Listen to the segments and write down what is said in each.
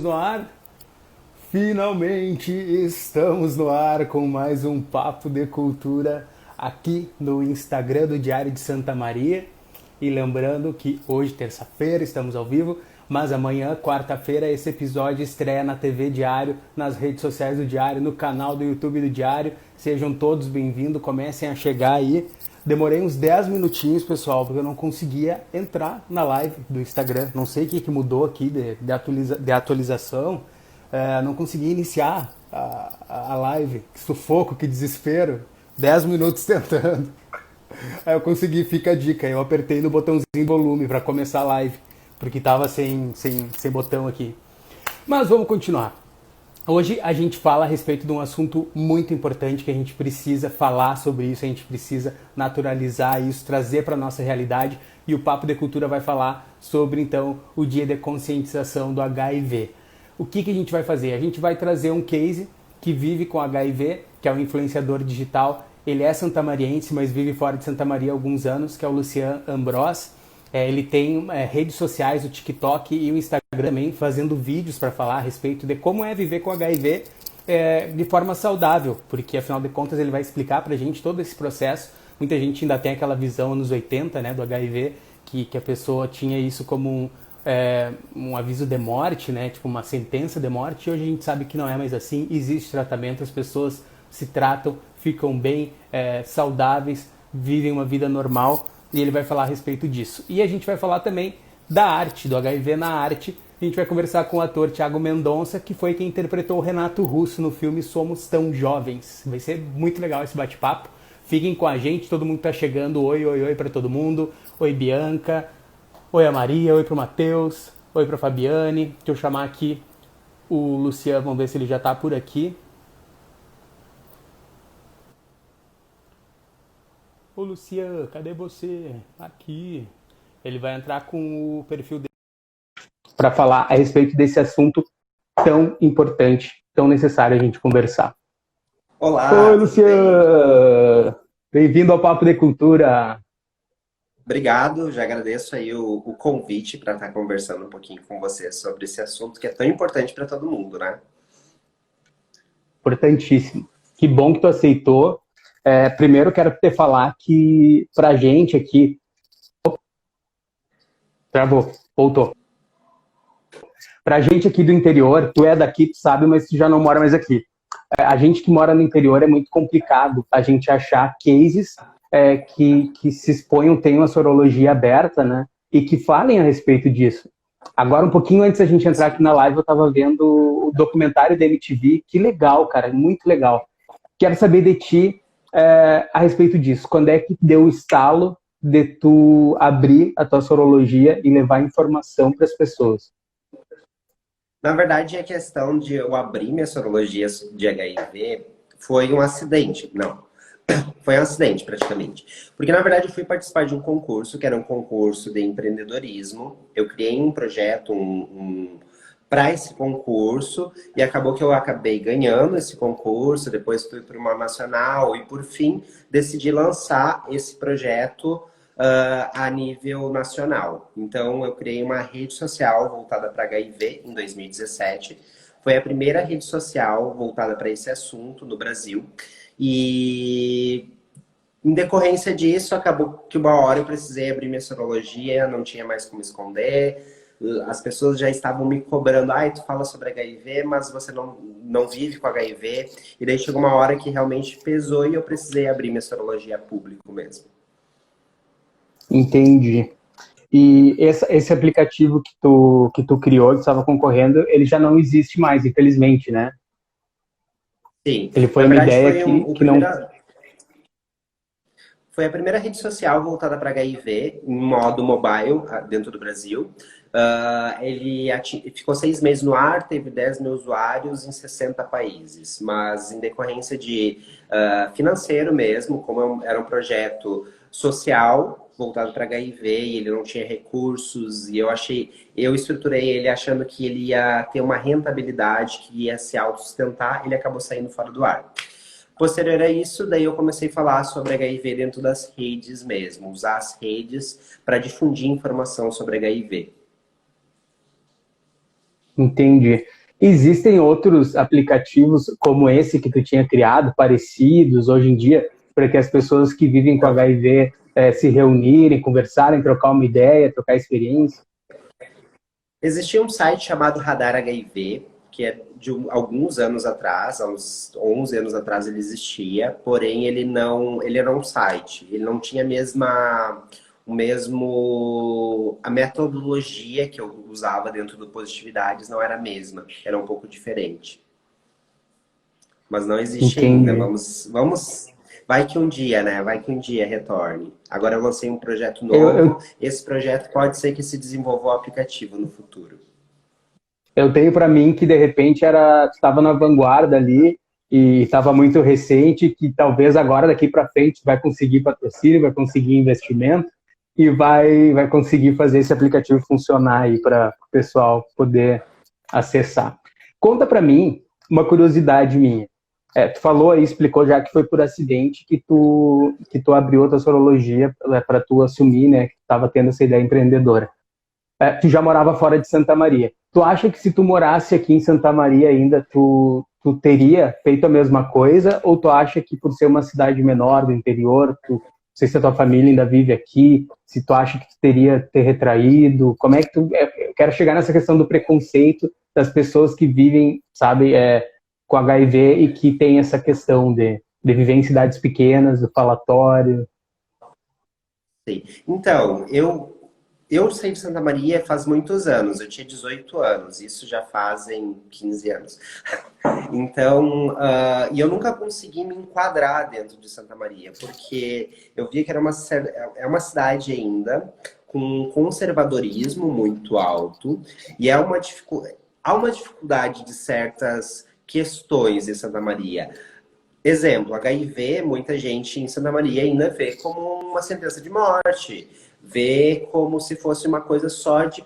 Estamos no ar. Finalmente estamos no ar com mais um Papo de Cultura aqui no Instagram do Diário de Santa Maria. E lembrando que hoje, terça-feira, estamos ao vivo, mas amanhã, quarta-feira, esse episódio estreia na TV Diário, nas redes sociais do Diário, no canal do YouTube do Diário. Sejam todos bem-vindos, comecem a chegar aí. Demorei uns 10 minutinhos, pessoal, porque eu não conseguia entrar na live do Instagram. Não sei o que mudou aqui de atualização. Não consegui iniciar a live. Que sufoco, que desespero. 10 minutos tentando. Aí eu consegui, fica a dica. Eu apertei no botãozinho de volume para começar a live, porque tava sem botão aqui. Mas vamos continuar. Hoje a gente fala a respeito de um assunto muito importante que a gente precisa falar sobre isso, a gente precisa naturalizar isso, trazer para a nossa realidade, e o Papo de Cultura vai falar sobre, então, o dia de conscientização do HIV. O que a gente vai fazer? A gente vai trazer um case que vive com HIV, que é um influenciador digital. Ele é santamariense, mas vive fora de Santa Maria há alguns anos, que é o Lucian Ambros. Ele tem redes sociais, o TikTok e o Instagram também, fazendo vídeos para falar a respeito de como é viver com HIV de forma saudável, porque afinal de contas ele vai explicar para a gente todo esse processo. Muita gente ainda tem aquela visão nos 80, né, do HIV, que a pessoa tinha isso como um aviso de morte, né, tipo uma sentença de morte, e hoje a gente sabe que não é mais assim. Existe tratamento, as pessoas se tratam, ficam bem, saudáveis, vivem uma vida normal. E ele vai falar a respeito disso. E a gente vai falar também da arte, do HIV na arte. A gente vai conversar com o ator Thiago Mendonça, que foi quem interpretou o Renato Russo no filme Somos Tão Jovens. Vai ser muito legal esse bate-papo. Fiquem com a gente, todo mundo tá chegando. Oi, oi, oi para todo mundo. Oi, Bianca. Oi, a Maria. Oi pro Matheus. Oi pra Fabiane. Deixa eu chamar aqui o Luciano, vamos ver se ele já tá por aqui. Ô Lucian, cadê você? Aqui. Ele vai entrar com o perfil dele para falar a respeito desse assunto tão importante, tão necessário a gente conversar. Olá, oi, Lucian! Bem-vindo ao Papo de Cultura. Obrigado, já agradeço aí o convite para estar conversando um pouquinho com você sobre esse assunto que é tão importante para todo mundo, né? Importantíssimo. Que bom que tu aceitou. Primeiro, quero te falar que pra gente aqui... Travou, voltou. Pra gente aqui do interior, tu é daqui, tu sabe, mas tu já não mora mais aqui. A gente que mora no interior é muito complicado a gente achar cases que se exponham, tenham a sorologia aberta, né? E que falem a respeito disso. Agora, um pouquinho antes da gente entrar aqui na live, eu tava vendo o documentário da MTV. Que legal, cara, muito legal. Quero saber de ti a respeito disso. Quando é que deu o estalo de tu abrir a tua sorologia e levar informação para as pessoas? Na verdade, a questão de eu abrir minha sorologia de HIV foi um acidente. Não, foi um acidente praticamente. Porque, na verdade, eu fui participar de um concurso, que era um concurso de empreendedorismo. Eu criei um projeto, para esse concurso, e acabou que eu acabei ganhando esse concurso, depois fui para uma nacional e, por fim, decidi lançar esse projeto a nível nacional. Então, eu criei uma rede social voltada para HIV em 2017. Foi a primeira rede social voltada para esse assunto no Brasil. E, em decorrência disso, acabou que uma hora eu precisei abrir minha sorologia, não tinha mais como esconder. As pessoas já estavam me cobrando, tu fala sobre HIV, mas você não vive com HIV. E daí chegou uma hora que realmente pesou e eu precisei abrir minha sorologia a público mesmo. Entendi. E esse aplicativo que tu criou, que estava concorrendo, ele já não existe mais, infelizmente, né? Sim. Ele foi uma ideia que não... Foi a primeira rede social voltada para HIV, em modo mobile, dentro do Brasil. Ele ficou 6 meses no ar, teve 10 mil usuários em 60 países. Mas em decorrência de financeiro mesmo, como era um projeto social voltado para HIV e ele não tinha recursos, e eu estruturei ele achando que ele ia ter uma rentabilidade, que ia se autossustentar, ele acabou saindo fora do ar. Posterior a isso, daí eu comecei a falar sobre HIV dentro das redes mesmo, usar as redes para difundir informação sobre HIV. Entendi. Existem outros aplicativos como esse que tu tinha criado, parecidos hoje em dia, para que as pessoas que vivem com Então, HIV se reunirem, conversarem, trocar uma ideia, trocar experiência? existia um site chamado Radar HIV, que é de alguns anos atrás, há uns 11 anos atrás ele existia, porém ele era um site, ele não tinha a metodologia que eu usava dentro do Positividades não era a mesma, era um pouco diferente. Mas não existe ainda. Entendi. Vai que um dia, né? Vai que um dia retorne. Agora eu lancei um projeto Eu, novo. eu, Esse projeto pode ser que se desenvolva o aplicativo no futuro. eu tenho para mim que de repente estava na vanguarda ali e estava muito recente, que talvez agora daqui para frente vai conseguir patrocínio, vai conseguir investimento e vai conseguir fazer esse aplicativo funcionar aí para o pessoal poder acessar. Conta para mim uma curiosidade minha. Tu falou aí, explicou já que foi por acidente que tu abriu a tua sorologia para tu assumir, né, que estava tendo essa ideia empreendedora. Tu já morava fora de Santa Maria. Tu acha que se tu morasse aqui em Santa Maria ainda, tu teria feito a mesma coisa? Ou tu acha que por ser uma cidade menor do interior, não sei se a tua família ainda vive aqui, se tu acha que tu teria ter retraído? Como é que tu... Eu quero chegar nessa questão do preconceito das pessoas que vivem, sabe, com HIV e que tem essa questão de viver em cidades pequenas, do falatório. Sim. Então, eu saí de Santa Maria faz muitos anos. Eu tinha 18 anos. Isso já fazem 15 anos. Então, e eu nunca consegui me enquadrar dentro de Santa Maria, porque eu via que é uma cidade ainda com um conservadorismo muito alto e há uma dificuldade de certas questões em Santa Maria. Exemplo, HIV, muita gente em Santa Maria ainda vê como uma sentença de morte, vê como se fosse uma coisa só de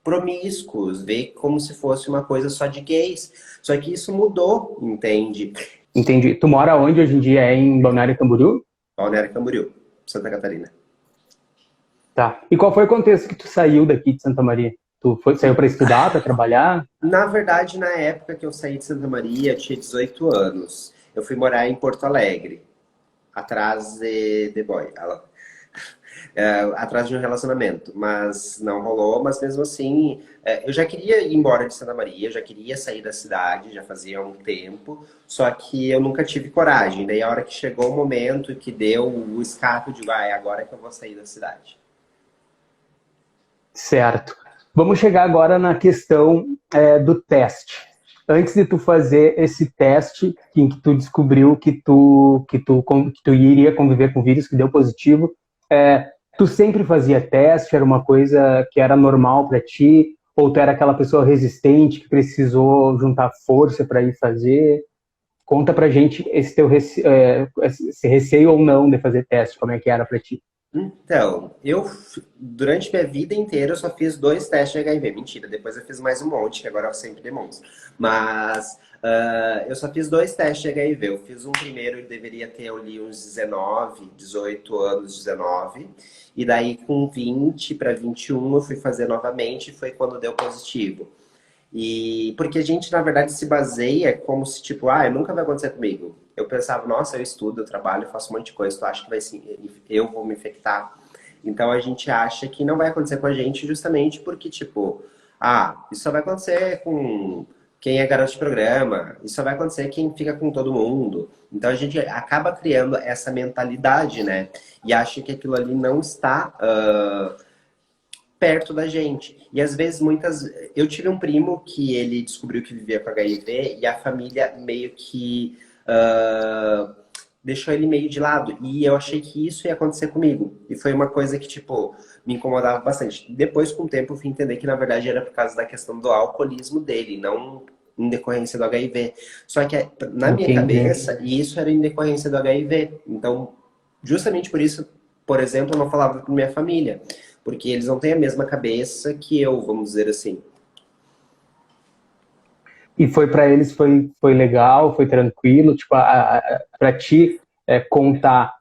promíscuos, vê como se fosse uma coisa só de gays. Só que isso mudou, entende? Entendi. Tu mora onde hoje em dia? É em Balneário Camboriú? Balneário Camboriú, Santa Catarina. Tá. E qual foi o contexto que tu saiu daqui de Santa Maria? Saiu para estudar, para trabalhar? Na verdade, na época que eu saí de Santa Maria, eu tinha 18 anos. Eu fui morar em Porto Alegre, atrás de boy. Atrás de um relacionamento, mas não rolou. Mas mesmo assim, eu já queria ir embora de Santa Maria, eu já queria sair da cidade, já fazia um tempo, só que eu nunca tive coragem. Daí a hora que chegou o momento que deu o escape de vai, agora é que eu vou sair da cidade. Certo. Vamos chegar agora na questão do teste. Antes de tu fazer esse teste, em que tu descobriu que tu iria conviver com o vírus, que deu positivo, tu sempre fazia teste? Era uma coisa que era normal para ti? Ou tu era aquela pessoa resistente que precisou juntar força para ir fazer? Conta pra gente esse receio ou não de fazer teste, como é que era para ti? Então, durante minha vida inteira, eu só fiz 2 testes de HIV. Mentira, depois eu fiz mais um monte, que agora eu sempre demonstro. Mas eu só fiz 2 testes de HIV. Eu fiz um primeiro, eu deveria ter ali uns 19, 18 anos, 19. E daí, com 20 para 21, eu fui fazer novamente, e foi quando deu positivo. E porque a gente, na verdade, se baseia como se, tipo, nunca vai acontecer comigo. Eu pensava, nossa, eu estudo, eu trabalho, eu faço um monte de coisa, tu acha que vai sim, eu vou me infectar? Então a gente acha que não vai acontecer com a gente justamente porque, tipo, isso só vai acontecer com quem é garoto de programa, isso só vai acontecer quem fica com todo mundo. Então a gente acaba criando essa mentalidade, né? E acha que aquilo ali não está perto da gente. E às vezes, eu tive um primo que ele descobriu que vivia com HIV e a família meio que deixou ele meio de lado. E eu achei que isso ia acontecer comigo. E foi uma coisa que, tipo, me incomodava bastante. Depois, com o tempo, eu fui entender que, na verdade, era por causa da questão do alcoolismo dele, não em decorrência do HIV. Só que, na minha Entendi. cabeça, isso era em decorrência do HIV. Então, justamente por isso, por exemplo, eu não falava com minha família. Porque eles não têm a mesma cabeça que eu, vamos dizer assim. E foi para eles, foi legal, foi tranquilo, tipo, para ti contar,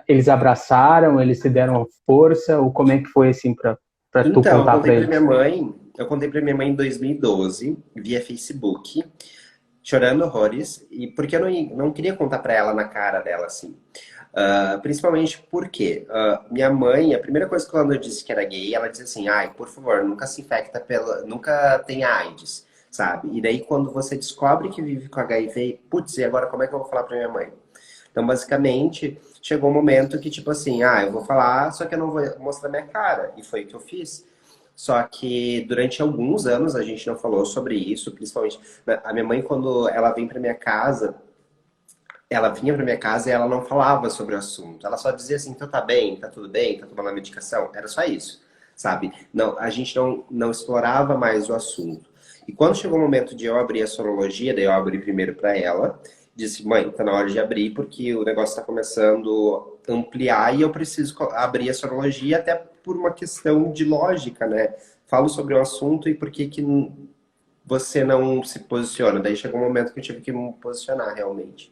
eles abraçaram, eles te deram força, ou como é que foi assim para tu Então, eu contar contei para pra minha eles? mãe, Eu contei pra minha mãe em 2012, via Facebook, chorando horrores, e porque eu não queria contar pra ela na cara dela, assim. Principalmente porque minha mãe, a primeira coisa que quando eu disse que era gay, ela disse assim, ai, por favor, nunca se infecta nunca tenha AIDS, sabe? E daí quando você descobre que vive com HIV, putz, e agora como é que eu vou falar pra minha mãe? Então, basicamente, chegou um momento que, tipo assim, eu vou falar, só que eu não vou mostrar minha cara. E foi o que eu fiz. Só que durante alguns anos a gente não falou sobre isso, principalmente a minha mãe, quando ela vem pra minha casa, ela vinha pra minha casa e ela não falava sobre o assunto. Ela só dizia assim, então tá bem, tá tudo bem, tá tomando a medicação. Era só isso, sabe? Não, a gente não explorava mais o assunto. E quando chegou o momento de eu abrir a sorologia, daí eu abri primeiro pra ela, disse, mãe, tá na hora de abrir porque o negócio tá começando a ampliar e eu preciso abrir a sorologia até por uma questão de lógica, né? Falo sobre o assunto e por que que você não se posiciona. Daí chegou um momento que eu tive que me posicionar realmente.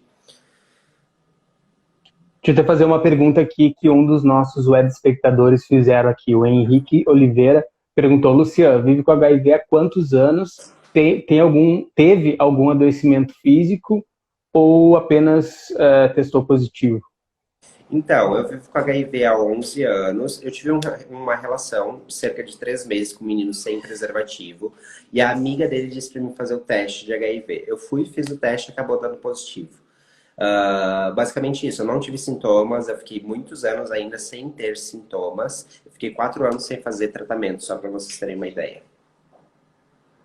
Deixa eu te fazer uma pergunta aqui que um dos nossos web espectadores fizeram aqui. O Henrique Oliveira perguntou: Luciano, vive com HIV há quantos anos? Teve algum adoecimento físico ou apenas testou positivo? Então, eu vivo com HIV há 11 anos. Eu tive uma relação de cerca de 3 meses com um menino sem preservativo. E a amiga dele disse para mim fazer o teste de HIV. Eu fui, fiz o teste e acabou dando positivo. Basicamente isso, eu não tive sintomas. Eu fiquei muitos anos ainda sem ter sintomas. Eu fiquei 4 anos sem fazer tratamento, só para vocês terem uma ideia.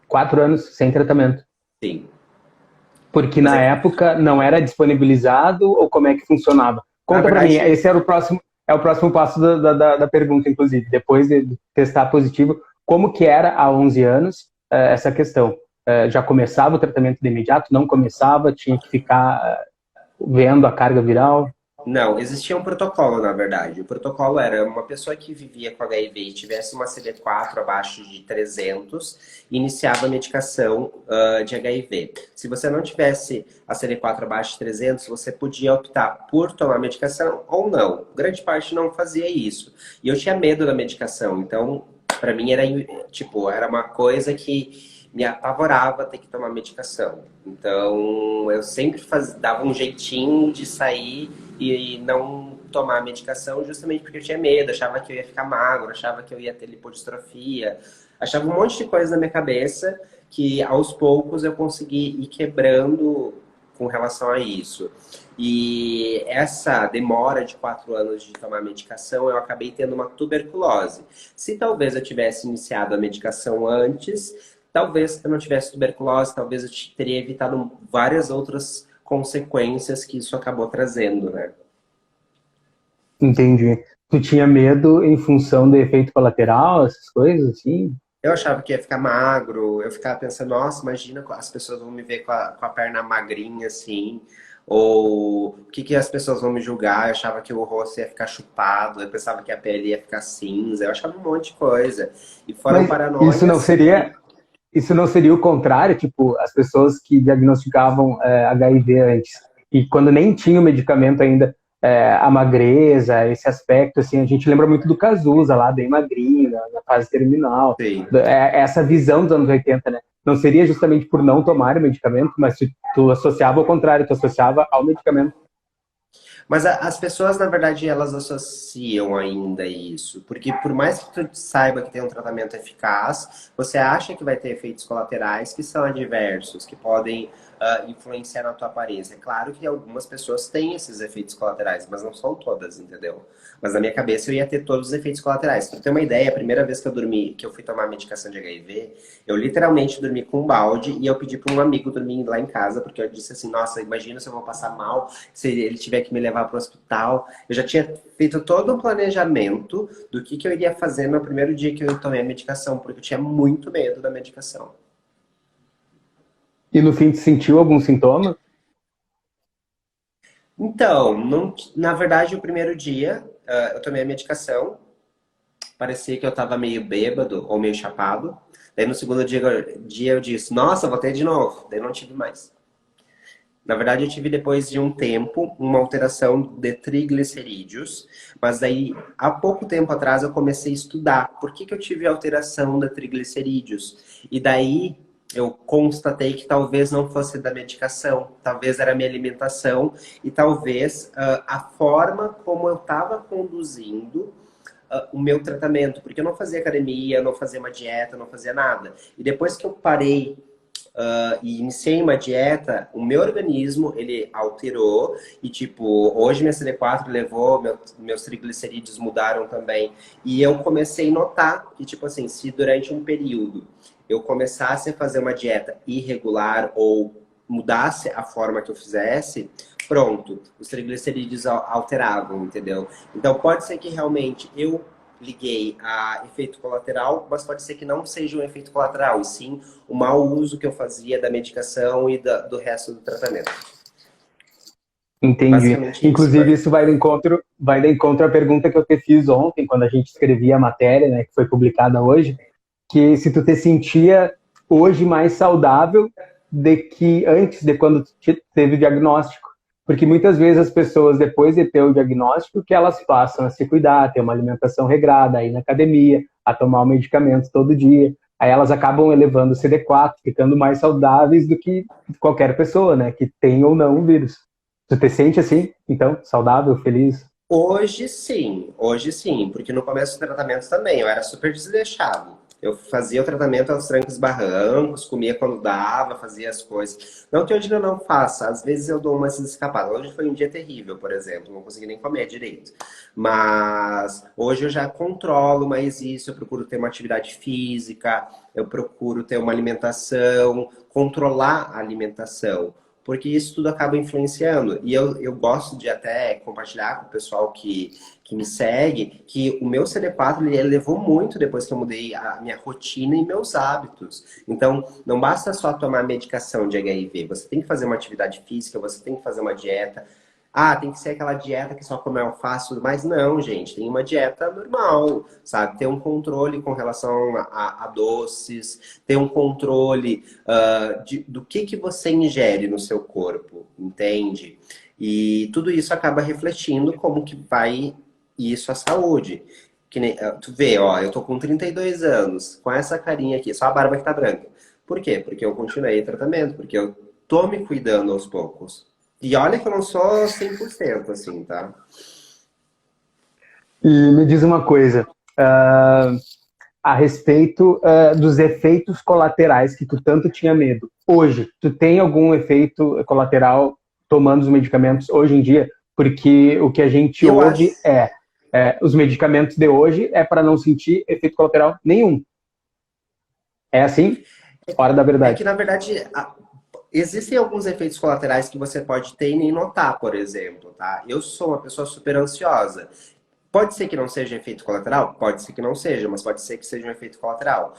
4 anos sem tratamento. Sim. Porque Mas na é que, época não era disponibilizado ou como é que funcionava? na Conta para mim, verdade, esse era é o próximo passo da pergunta, inclusive. Depois de testar positivo, como que era há 11 anos essa questão? Já começava o tratamento de imediato? Não começava? Tinha que ficar vendo a carga viral? não, existia um protocolo, na verdade. O protocolo era uma pessoa que vivia com HIV e tivesse uma CD4 abaixo de 300, iniciava a medicação de HIV. Se você não tivesse a CD4 abaixo de 300, você podia optar por tomar medicação ou não. Grande parte não fazia isso. E eu tinha medo da medicação, então, para mim, era, tipo, era uma coisa que me apavorava ter que tomar medicação. Então, eu sempre dava um jeitinho de sair e não tomar a medicação justamente porque eu tinha medo, achava que eu ia ficar magro, achava que eu ia ter lipodistrofia, achava um monte de coisa na minha cabeça que aos poucos eu consegui ir quebrando com relação a isso. E essa demora de 4 anos de tomar medicação, eu acabei tendo uma tuberculose. Se talvez eu tivesse iniciado a medicação antes, talvez eu não tivesse tuberculose, talvez eu teria evitado várias outras consequências que isso acabou trazendo, né? Entendi. Tu tinha medo em função do efeito colateral, essas coisas assim? Eu achava que ia ficar magro, eu ficava pensando, nossa, imagina as pessoas vão me ver com a perna magrinha assim, ou o que, que as pessoas vão me julgar? Eu achava que o rosto ia ficar chupado, eu pensava que a pele ia ficar cinza, eu achava um monte de coisa. E foram Mas isso não paranoias. seria Isso não seria o contrário? Tipo, as pessoas que diagnosticavam HIV antes e quando nem tinha o medicamento ainda, a magreza, esse aspecto, assim, a gente lembra muito do Cazuza lá, bem magrinho, na fase terminal. Sim. Essa visão dos anos 80, né? Não seria justamente por não tomar o medicamento, mas tu associava ao contrário, tu associava ao medicamento. Mas as pessoas, na verdade, elas associam ainda isso. Porque por mais que tu saiba que tem um tratamento eficaz, você acha que vai ter efeitos colaterais que são adversos, que podem influenciar na tua aparência. É claro que algumas pessoas têm esses efeitos colaterais, mas não são todas, entendeu? Mas na minha cabeça eu ia ter todos os efeitos colaterais. Pra ter uma ideia, a primeira vez que eu dormi, que eu fui tomar medicação de HIV, eu literalmente dormi com um balde e eu pedi para um amigo dormir lá em casa, porque eu disse assim, nossa, imagina se eu vou passar mal, se ele tiver que me levar para o hospital. Eu já tinha feito todo um planejamento do que eu iria fazer no primeiro dia que eu tomei a medicação, porque eu tinha muito medo da medicação. E no fim, tu sentiu algum sintoma? Então, na verdade, o primeiro dia eu tomei a medicação, parecia que eu estava meio bêbado ou meio chapado. Daí no segundo dia eu disse, nossa, vou ter de novo. Daí não tive mais. Na verdade, eu tive depois de um tempo uma alteração de triglicerídeos, mas daí, há pouco tempo atrás, eu comecei a estudar por que que eu tive alteração de triglicerídeos. E daí, eu constatei que talvez não fosse da medicação, talvez era a minha alimentação e talvez a forma como eu estava conduzindo o meu tratamento, porque eu não fazia academia, não fazia uma dieta, não fazia nada. E depois que eu parei e iniciei uma dieta, o meu organismo, ele alterou e, tipo, hoje minha CD4 levou, meus triglicerídeos mudaram também. E eu comecei a notar que, tipo assim, se durante um período eu começasse a fazer uma dieta irregular ou mudasse a forma que eu fizesse, pronto, os triglicerídeos alteravam, entendeu? Então pode ser que realmente eu liguei a efeito colateral, mas pode ser que não seja um efeito colateral, e sim o mau uso que eu fazia da medicação e do resto do tratamento. Entendi. Basicamente isso, Inclusive, Cor. isso vai de encontro à pergunta que eu te fiz ontem, quando a gente escrevia a matéria, né, que foi publicada hoje, que se tu te sentia hoje mais saudável de que antes de quando tu teve o diagnóstico. Porque muitas vezes as pessoas, depois de ter o diagnóstico, que elas passam a se cuidar, ter uma alimentação regrada, a ir na academia, a tomar o medicamento todo dia. Aí elas acabam elevando o CD4, ficando mais saudáveis do que qualquer pessoa, né, que tem ou não o vírus. Tu te sente assim, então, saudável, feliz? Hoje sim, porque no começo do tratamento também eu era super desleixado. Eu fazia o tratamento aos trancos e barrancos, comia quando dava, fazia as coisas. Não que hoje eu não faça, às vezes eu dou umas escapadas. Hoje foi um dia terrível, por exemplo, não consegui nem comer direito. Mas hoje eu já controlo mais isso, eu procuro ter uma atividade física, eu procuro ter uma alimentação, controlar a alimentação. Porque isso tudo acaba influenciando. E eu gosto de até compartilhar com o pessoal que me segue que o meu CD4 ele elevou muito depois que eu mudei a minha rotina e meus hábitos. Então, não basta só tomar medicação de HIV. Você tem que fazer uma atividade física, você tem que fazer uma dieta. Ah, tem que ser aquela dieta que só come alface e tudo mais. Não, gente, tem uma dieta normal, sabe? Ter um controle com relação a doces, ter um controle do que você ingere no seu corpo, entende? E tudo isso acaba refletindo como que vai isso à saúde. Que nem, tu vê, ó, eu tô com 32 anos, com essa carinha aqui, só a barba que tá branca. Por quê? Porque eu continuei tratamento, porque eu tô me cuidando aos poucos. E olha que eu não sou 100% assim, tá? E me diz uma coisa, a respeito dos efeitos colaterais que tu tanto tinha medo. Hoje, tu tem algum efeito colateral tomando os medicamentos hoje em dia? Porque o que a gente Eu acho. ouve os medicamentos de hoje é para não sentir efeito colateral nenhum. É assim? Hora da É que, verdade. na verdade, existem alguns efeitos colaterais que você pode ter e nem notar, por exemplo, tá? Eu sou uma pessoa super ansiosa. Pode ser que não seja efeito colateral? Pode ser que não seja, mas pode ser que seja um efeito colateral.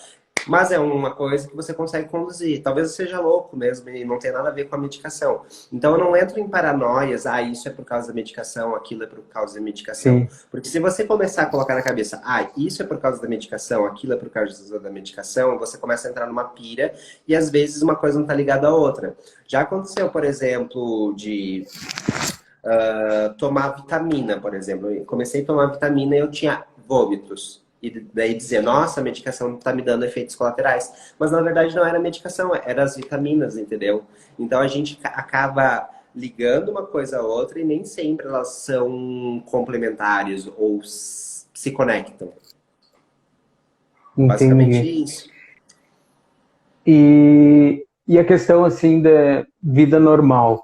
Mas é uma coisa que você consegue conduzir. Talvez eu seja louco mesmo e não tenha nada a ver com a medicação. Então eu não entro em paranoias, isso é por causa da medicação, aquilo é por causa da medicação. Sim, Porque se você começar a colocar na cabeça, isso é por causa da medicação, aquilo é por causa da medicação, você começa a entrar numa pira e às vezes uma coisa não está ligada à outra. Já aconteceu, por exemplo, de tomar vitamina, por exemplo. Eu comecei a tomar vitamina e eu tinha vômitos. E daí dizer, nossa, a medicação está me dando efeitos colaterais. Mas na verdade não era a medicação, eram as vitaminas, entendeu? Então a gente acaba ligando uma coisa a outra e nem sempre elas são complementares ou se conectam. Basicamente entendi. isso. E a questão assim da vida normal.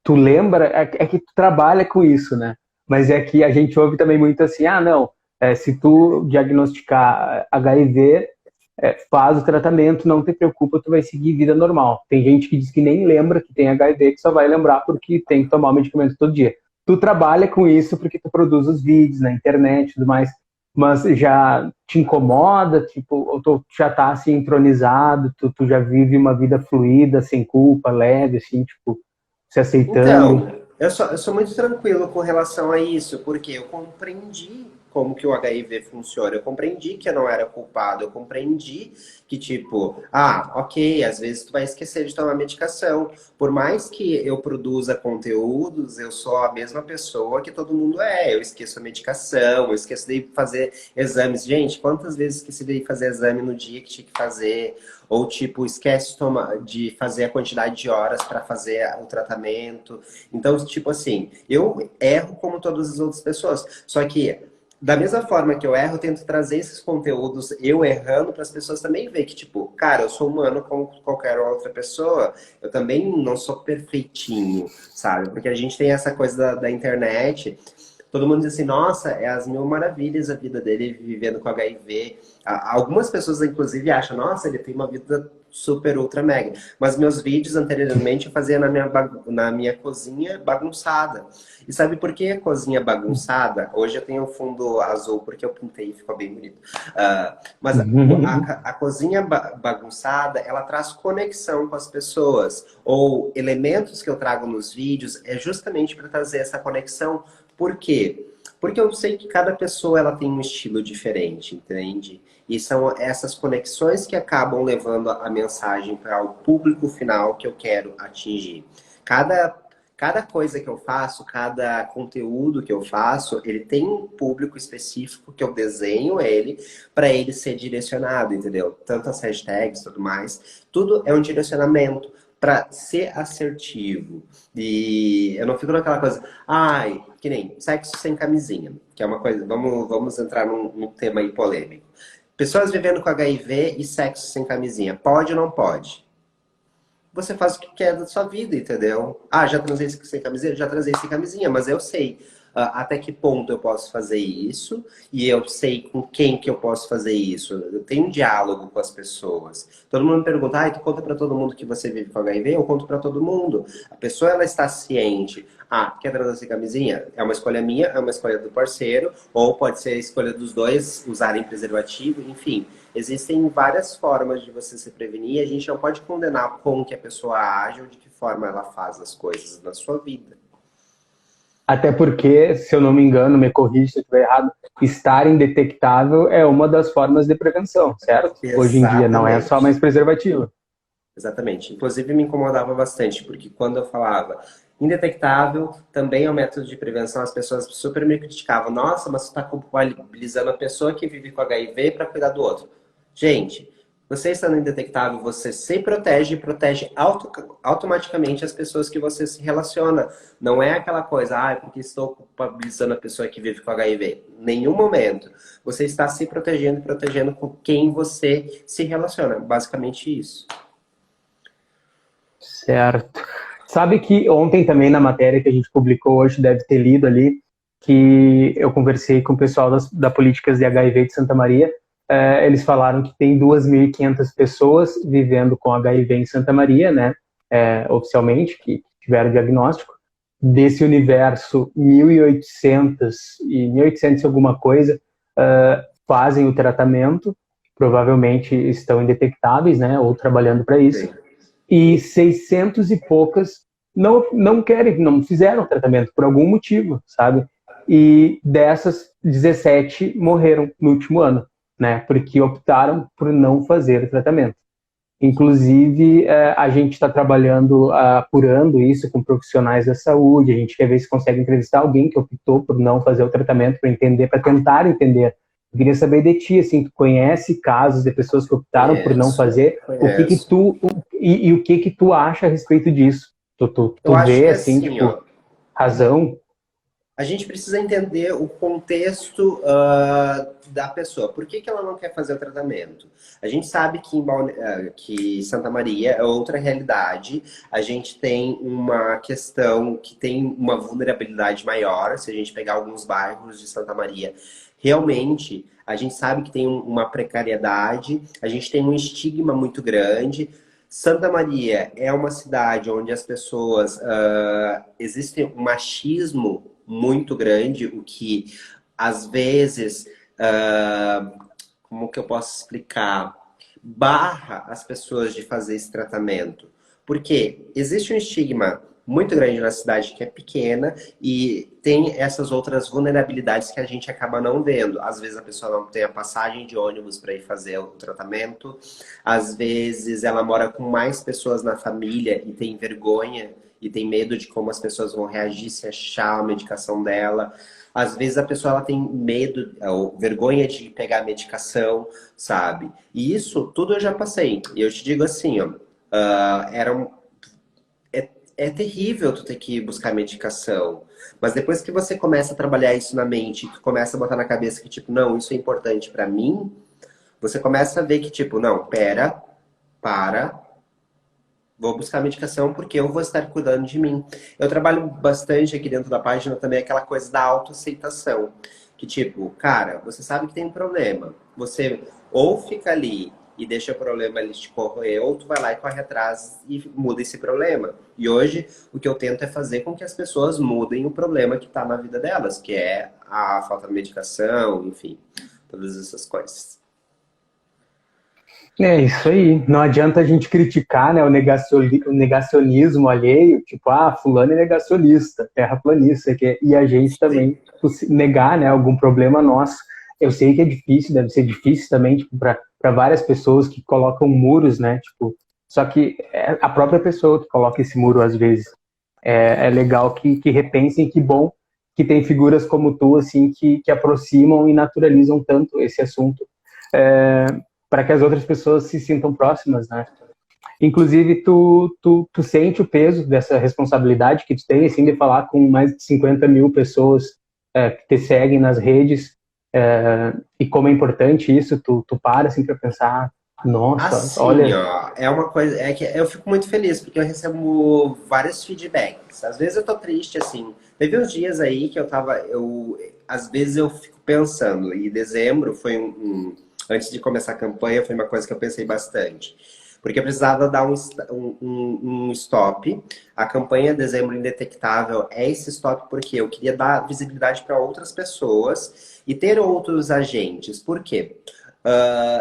Tu lembra, é que tu trabalha com isso, né? Mas é que a gente ouve também muito assim, não, se tu diagnosticar HIV, faz o tratamento, não te preocupa, tu vai seguir vida normal. Tem gente que diz que nem lembra que tem HIV, que só vai lembrar porque tem que tomar o medicamento todo dia. Tu trabalha com isso porque tu produz os vídeos na internet e tudo mais, mas já te incomoda, tipo, ou tu já tá assim entronizado, tu já vive uma vida fluida, sem culpa, leve, assim, tipo, se aceitando. Então, eu sou muito tranquilo com relação a isso, porque eu compreendi. como que o HIV funciona. Eu compreendi que eu não era culpado, eu compreendi que, tipo, ok, às vezes tu vai esquecer de tomar medicação. Por mais que eu produza conteúdos, eu sou a mesma pessoa que todo mundo é. Eu esqueço a medicação, eu esqueço de fazer exames. Gente, quantas vezes esqueci de fazer exame no dia que tinha que fazer? Ou, tipo, esquece de fazer a quantidade de horas para fazer o tratamento. Então, tipo assim, eu erro como todas as outras pessoas. Só que, da mesma forma que eu erro, eu tento trazer esses conteúdos, eu errando, para as pessoas também ver que, tipo, cara, eu sou humano como qualquer outra pessoa. Eu também não sou perfeitinho, sabe? Porque a gente tem essa coisa da internet. Todo mundo diz assim, nossa, é as mil maravilhas a vida dele vivendo com HIV. Algumas pessoas, inclusive, acham, nossa, ele tem uma vida super, ultra, mega. Mas meus vídeos anteriormente eu fazia na minha cozinha bagunçada. E sabe por que cozinha bagunçada? Hoje eu tenho um fundo azul porque eu pintei e ficou bem bonito. Mas a cozinha bagunçada, ela traz conexão com as pessoas. Ou elementos que eu trago nos vídeos é justamente para trazer essa conexão. Por quê? Porque eu sei que cada pessoa ela tem um estilo diferente, entende? E são essas conexões que acabam levando a mensagem para o público final que eu quero atingir. Cada coisa que eu faço, cada conteúdo que eu faço, ele tem um público específico que eu desenho ele para ele ser direcionado, entendeu? Tanto as hashtags e tudo mais. Tudo é um direcionamento para ser assertivo. E eu não fico naquela coisa, que nem sexo sem camisinha, que é uma coisa, vamos entrar num tema aí polêmico. Pessoas vivendo com HIV e sexo sem camisinha, pode ou não pode? Você faz o que quer da sua vida, entendeu? Já transei sem camisinha? Já transei sem camisinha, mas eu sei até que ponto eu posso fazer isso e eu sei com quem que eu posso fazer isso. Eu tenho um diálogo com as pessoas. Todo mundo me pergunta, tu conta pra todo mundo que você vive com HIV? Eu conto pra todo mundo. A pessoa, ela está ciente. Quer transar sem camisinha? É uma escolha minha, é uma escolha do parceiro, ou pode ser a escolha dos dois usarem preservativo, enfim. Existem várias formas de você se prevenir e a gente não pode condenar como que a pessoa age ou de que forma ela faz as coisas na sua vida. Até porque, se eu não me engano, me corrija se eu estiver errado, estar indetectável é uma das formas de prevenção, certo? Exatamente. Hoje em dia não é só mais preservativo. Exatamente. Inclusive me incomodava bastante, porque quando eu falava indetectável, também é um método de prevenção, as pessoas super me criticavam. Nossa, mas você está culpabilizando a pessoa que vive com HIV para cuidar do outro. Gente, você estando indetectável, você se protege e protege automaticamente as pessoas que você se relaciona. Não é aquela coisa, porque estou culpabilizando a pessoa que vive com HIV. Nenhum momento. Você está se protegendo e protegendo com quem você se relaciona. Basicamente isso. Certo. Sabe que ontem também na matéria que a gente publicou hoje, deve ter lido ali, que eu conversei com o pessoal da Políticas de HIV de Santa Maria. Eles falaram que tem 2.500 pessoas vivendo com HIV em Santa Maria, né? Oficialmente, que tiveram diagnóstico. Desse universo, 1.800 e 1.800 alguma coisa fazem o tratamento, provavelmente estão indetectáveis, né? Ou trabalhando para isso. Sim. E 600 e poucas não querem, não fizeram tratamento por algum motivo, sabe? E dessas, 17 morreram no último ano, né? Porque optaram por não fazer o tratamento. Inclusive, a gente está trabalhando, apurando isso com profissionais da saúde, a gente quer ver se consegue entrevistar alguém que optou por não fazer o tratamento, para entender, para tentar entender. Eu queria saber de ti, assim, tu conhece casos de pessoas que optaram por não fazer? O que que tu acha a respeito disso? Tu Eu acho vê, que assim, assim, tipo, razão? a gente precisa entender o contexto da pessoa. Por que ela não quer fazer o tratamento? A gente sabe que Santa Maria é outra realidade. A gente tem uma questão que tem uma vulnerabilidade maior. Se a gente pegar alguns bairros de Santa Maria, realmente a gente sabe que tem uma precariedade, a gente tem um estigma muito grande. Santa Maria é uma cidade onde as pessoas existe um machismo muito grande, o que às vezes, como que eu posso explicar, barra as pessoas de fazer esse tratamento. Porque existe um estigma muito grande na cidade que é pequena e tem essas outras vulnerabilidades que a gente acaba não vendo. Às vezes a pessoa não tem a passagem de ônibus para ir fazer o tratamento, às vezes ela mora com mais pessoas na família e tem vergonha e tem medo de como as pessoas vão reagir se achar a medicação dela. Às vezes a pessoa ela tem medo ou vergonha de pegar a medicação, sabe? E isso tudo eu já passei. E eu te digo assim, ó, era um, é terrível tu ter que buscar medicação. Mas depois que você começa a trabalhar isso na mente, tu começa a botar na cabeça que, tipo, não, isso é importante pra mim, você começa a ver que, tipo, não, pera, para, vou buscar medicação porque eu vou estar cuidando de mim. Eu trabalho bastante aqui dentro da página também aquela coisa da autoaceitação. Que tipo, cara, você sabe que tem um problema. Você ou fica ali e deixa o problema ali te corroer, ou tu vai lá e corre atrás e muda esse problema. E hoje o que eu tento é fazer com que as pessoas mudem o problema que está na vida delas, que é a falta de medicação, enfim, todas essas coisas. É isso aí. Não adianta a gente criticar, né, o negacionismo alheio, tipo, ah, fulano é negacionista, terraplanista, e a gente também tipo, negar, né, algum problema nosso. Eu sei que é difícil, deve ser difícil também, tipo, para várias pessoas que colocam muros, né, tipo, só que é a própria pessoa que coloca esse muro às vezes. É legal que repensem, que bom que tem figuras como tu, assim, que aproximam e naturalizam tanto esse assunto. É, para que as outras pessoas se sintam próximas, né? Inclusive, tu sente o peso dessa responsabilidade que tu tem, assim, de falar com mais de 50 mil pessoas que te seguem nas redes, e como é importante isso, tu para, assim, para pensar, nossa, Assim, olha, ó, é uma coisa, é que eu fico muito feliz porque eu recebo vários feedbacks. Às vezes eu tô triste, assim. Teve uns dias aí que às vezes eu fico pensando, e dezembro foi antes de começar a campanha, foi uma coisa que eu pensei bastante. Porque eu precisava dar um stop. A campanha Dezembro Indetectável é esse stop porque eu queria dar visibilidade para outras pessoas e ter outros agentes. Por quê?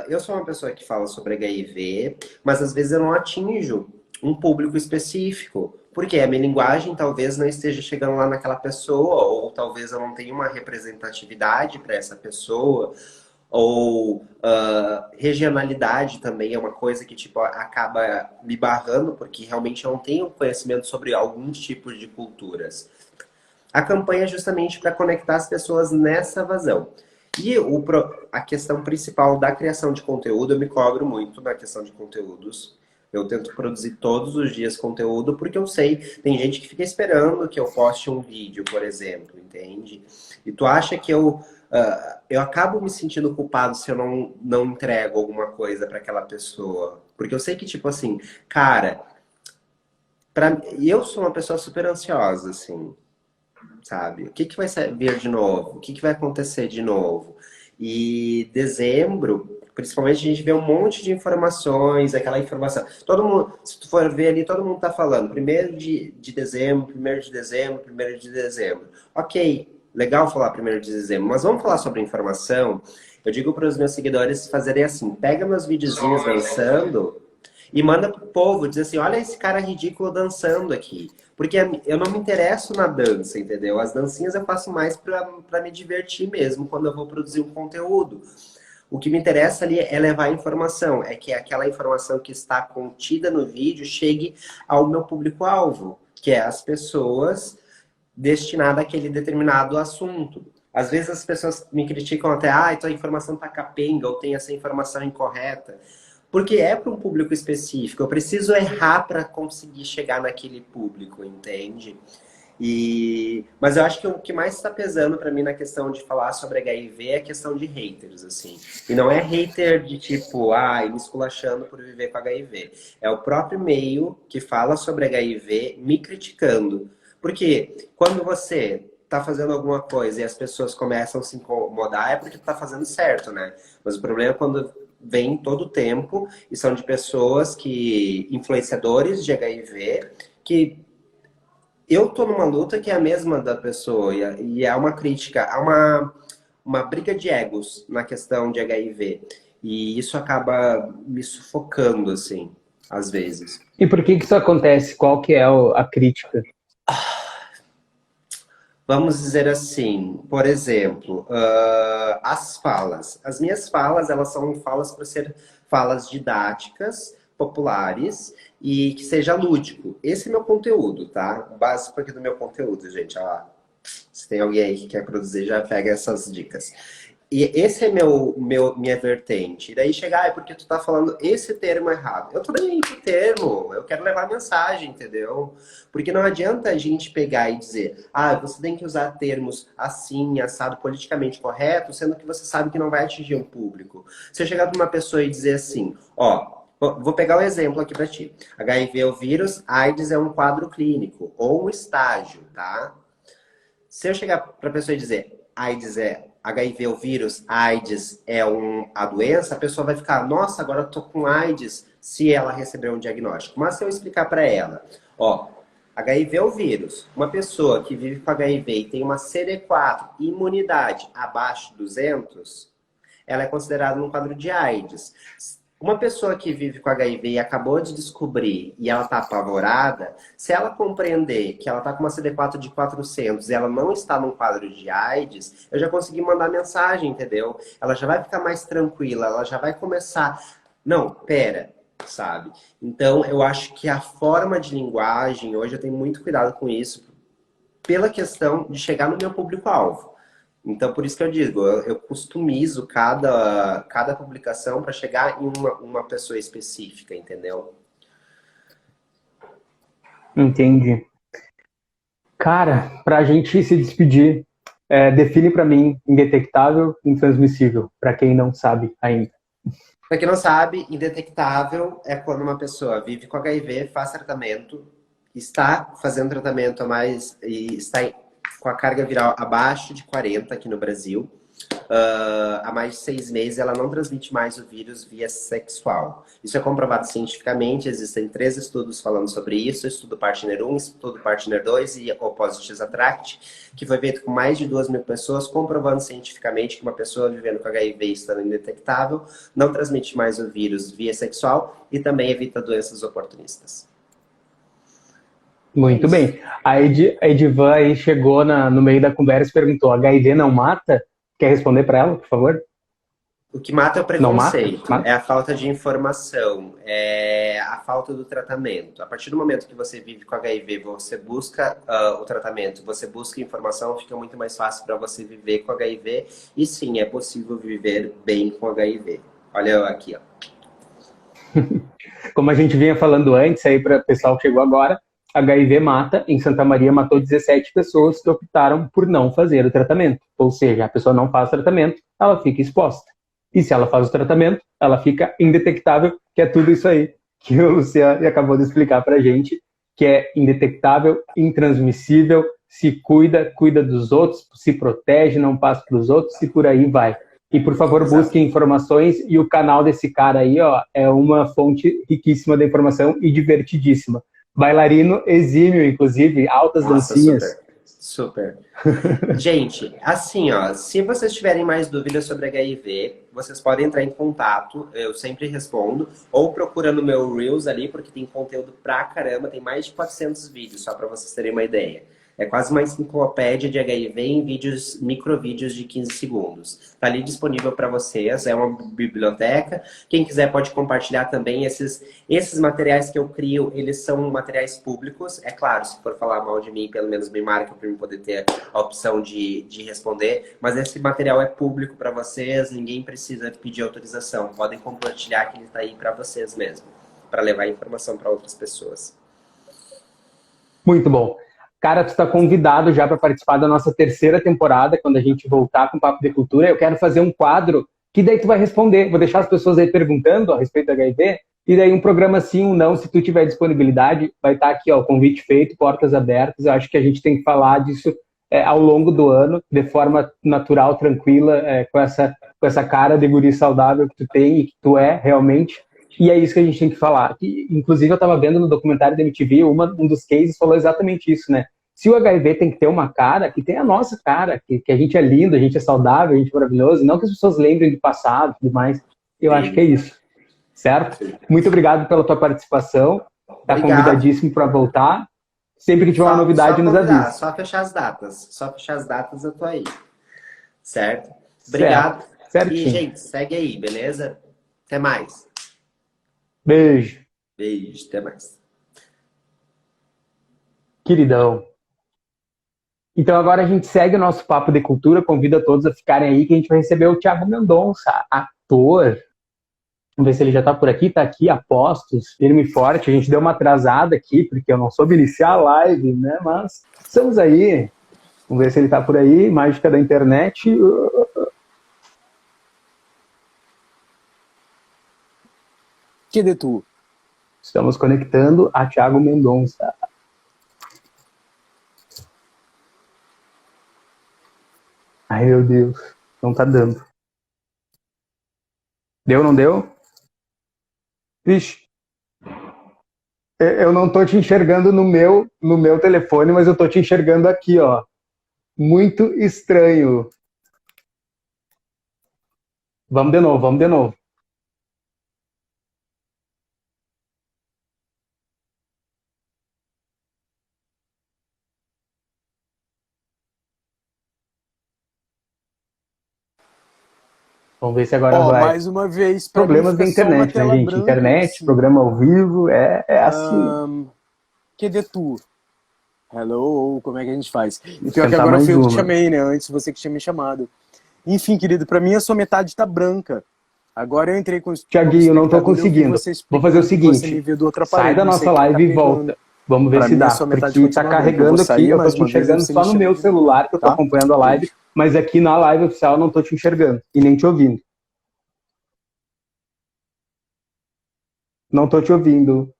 Eu sou uma pessoa que fala sobre HIV, mas às vezes eu não atinjo um público específico. Porque a minha linguagem talvez não esteja chegando lá naquela pessoa, ou talvez eu não tenha uma representatividade para essa pessoa, ou regionalidade também é uma coisa que tipo, acaba me barrando, porque realmente eu não tenho conhecimento sobre alguns tipos de culturas. A campanha é justamente para conectar as pessoas nessa vazão. E a questão principal da criação de conteúdo, eu me cobro muito na questão de conteúdos. Eu tento produzir todos os dias conteúdo, porque eu sei, tem gente que fica esperando que eu poste um vídeo, por exemplo, entende? E tu acha que eu acabo me sentindo culpado se eu não entrego alguma coisa para aquela pessoa. Porque eu sei que, tipo assim, cara, e eu sou uma pessoa super ansiosa, assim, sabe? O que que vai vir de novo? O que que vai acontecer de novo? E dezembro, principalmente, a gente vê um monte de informações, aquela informação. Todo mundo, se tu for ver ali, todo mundo tá falando primeiro de dezembro, primeiro de dezembro, primeiro de dezembro. Ok, legal falar primeiro de dezembro, mas vamos falar sobre informação. Eu digo para os meus seguidores fazerem assim: pega meus videozinhos dançando e manda pro povo, diz assim, olha esse cara ridículo dançando aqui. Porque eu não me interesso na dança, entendeu? As dancinhas eu faço mais pra me divertir mesmo, quando eu vou produzir um conteúdo. O que me interessa ali é levar a informação, é que aquela informação que está contida no vídeo chegue ao meu público-alvo, que é as pessoas destinadas àquele determinado assunto. Às vezes as pessoas me criticam até, ah, tua informação tá capenga, ou tem essa informação incorreta. Porque é para um público específico. Eu preciso errar para conseguir chegar naquele público, entende? Mas eu acho que o que mais está pesando para mim na questão de falar sobre HIV é a questão de haters, assim. E não é hater de tipo, me esculachando por viver com HIV. É o próprio meio que fala sobre HIV me criticando. Porque quando você tá fazendo alguma coisa e as pessoas começam a se incomodar, é porque tá fazendo certo, né? Mas o problema é quando vem todo o tempo e são de pessoas influenciadores de HIV, que eu tô numa luta que é a mesma da pessoa e é uma crítica, há uma briga de egos na questão de HIV. E isso acaba me sufocando, assim. às vezes. E por que isso acontece? Qual que é a crítica? Vamos dizer assim, por exemplo, as falas. As minhas falas, elas são falas para ser falas didáticas, populares e que seja lúdico. Esse é meu conteúdo, tá? O básico aqui do meu conteúdo, gente. Ó, se tem alguém aí que quer produzir, já pega essas dicas. E esse é minha vertente. E daí chegar, é porque tu tá falando esse termo errado. Eu tô nem aí pro termo, eu quero levar a mensagem, entendeu? Porque não adianta a gente pegar e dizer, você tem que usar termos assim, assado, politicamente correto, sendo que você sabe que não vai atingir um público. Se eu chegar pra uma pessoa e dizer assim, vou pegar um exemplo aqui pra ti. HIV é o vírus, AIDS é um quadro clínico, ou um estágio, tá? Se eu chegar pra pessoa e dizer, AIDS é HIV, o vírus, AIDS é a doença, a pessoa vai ficar, nossa, agora eu tô com AIDS, se ela receber um diagnóstico. Mas se eu explicar para ela, HIV é o vírus, uma pessoa que vive com HIV e tem uma CD4, imunidade abaixo de 200, ela é considerada um quadro de AIDS. Uma pessoa que vive com HIV e acabou de descobrir e ela está apavorada, se ela compreender que ela está com uma CD4 de 400 e ela não está num quadro de AIDS, eu já consegui mandar mensagem, entendeu? Ela já vai ficar mais tranquila, ela já vai começar... Não, pera, sabe? Então, eu acho que a forma de linguagem, hoje eu tenho muito cuidado com isso, pela questão de chegar no meu público-alvo. Então, por isso que eu digo, eu customizo cada publicação para chegar em uma pessoa específica, entendeu? Entendi. Cara, pra gente se despedir, define pra mim indetectável e intransmissível, pra quem não sabe ainda. Para quem não sabe, indetectável é quando uma pessoa vive com HIV, faz tratamento, está fazendo tratamento e está com a carga viral abaixo de 40 aqui no Brasil. Há mais de 6 meses, ela não transmite mais o vírus via sexual. Isso é comprovado cientificamente, existem 3 estudos falando sobre isso, estudo Partner 1, estudo Partner 2 e o Positive Attract, que foi feito com mais de 2.000 pessoas, comprovando cientificamente que uma pessoa vivendo com HIV estando indetectável não transmite mais o vírus via sexual e também evita doenças oportunistas. Muito bem. A Edivan aí chegou no meio da conversa e perguntou, HIV não mata? Quer responder para ela, por favor? O que mata é o preconceito, Mata? é a falta de informação, é a falta do tratamento. A partir do momento que você vive com HIV, você busca o tratamento, você busca informação, fica muito mais fácil para você viver com HIV. E sim, é possível viver bem com HIV. Olha eu aqui, ó. Como a gente vinha falando antes, aí para o pessoal que chegou agora, HIV mata, em Santa Maria matou 17 pessoas que optaram por não fazer o tratamento. Ou seja, a pessoa não faz tratamento, ela fica exposta. E se ela faz o tratamento, ela fica indetectável, que é tudo isso aí que o Luciano acabou de explicar pra gente, que é indetectável, intransmissível, se cuida dos outros, se protege, não passa para os outros e por aí vai. E, por favor, busque informações e o canal desse cara aí, ó, é uma fonte riquíssima de informação e divertidíssima. Bailarino exímio, inclusive, altas dancinhas. Super. Gente, assim, ó, se vocês tiverem mais dúvidas sobre HIV, vocês podem entrar em contato, eu sempre respondo, ou procura no meu Reels ali, porque tem conteúdo pra caramba, tem mais de 400 vídeos, só pra vocês terem uma ideia. É quase uma enciclopédia de HIV em vídeos, microvídeos de 15 segundos. Tá ali disponível para vocês, é uma biblioteca. Quem quiser pode compartilhar também esses materiais que eu crio, eles são materiais públicos. É claro, se for falar mal de mim, pelo menos me marca para eu poder ter a opção de responder. Mas esse material é público para vocês, ninguém precisa pedir autorização. Podem compartilhar que ele está aí para vocês mesmo, para levar informação para outras pessoas. Muito bom. Cara, tu está convidado já para participar da nossa 3ª temporada, quando a gente voltar com o Papo de Cultura. Eu quero fazer um quadro que daí tu vai responder. Vou deixar as pessoas aí perguntando a respeito do HIV, e daí um programa sim ou não, se tu tiver disponibilidade, vai estar aqui, ó, o convite feito, portas abertas. Eu acho que a gente tem que falar disso ao longo do ano, de forma natural, tranquila, com essa cara de guri saudável que tu tem e que tu é realmente. E é isso que a gente tem que falar. Inclusive, eu estava vendo no documentário da MTV, um dos cases falou exatamente isso, né? Se o HIV tem que ter uma cara, que tem a nossa cara, que a gente é lindo, a gente é saudável, a gente é maravilhoso, não que as pessoas lembrem do passado e tudo mais. Eu acho que é isso. certo? Muito obrigado pela tua participação. Tá Obrigado. convidadíssimo para voltar. Sempre que tiver uma novidade, nos convidar, avisa. só fechar as datas. Só fechar as datas, eu tô aí. Certo? Obrigado. Certo. Certinho. E, gente, segue aí, beleza? Até mais. Beijo. Beijo, até mais. Queridão. Então agora a gente segue o nosso papo de cultura, convida todos a ficarem aí que a gente vai receber o Thiago Mendonça, ator. Vamos ver se ele já tá por aqui, tá aqui, apostos, firme e forte. A gente deu uma atrasada aqui, porque eu não soube iniciar a live, né? Mas estamos aí. Vamos ver se ele tá por aí, mágica da internet. Que de tu? Estamos conectando a Thiago Mendonça. Ai, meu Deus. Não tá dando. Deu, não deu? Vixe. Eu não tô te enxergando no meu telefone, mas eu tô te enxergando aqui, ó. Muito estranho. Vamos de novo, vamos de novo. Vamos ver se agora vai. Mais uma vez, pra Problemas mim da fica só uma internet, né, tela gente? branca, Internet, assim. programa ao vivo, é assim. Que de tu? Hello, como é que a gente faz? E Vamos pior que tentar agora mais fui eu que te uma. chamei, né? Antes você que tinha me chamado. Enfim, querido, pra mim a sua metade tá branca. Agora eu entrei com Tiaguinho, não tô espectador, eu vi conseguindo. você Vou fazer o explicando que você me seguinte. vê do outro Sai aparelho. da Não sei nossa o que tá live e pegando. volta. Vamos ver Pra se mim, a dá. sua metade Porque tá continua branca. Eu vou carregando aqui, sair eu tô mais te uma vez, enxergando você só me no chama meu de novo, celular, que eu tô tá? acompanhando a live, Beijo. mas aqui na live oficial eu não tô te enxergando e nem te ouvindo. Não tô te ouvindo,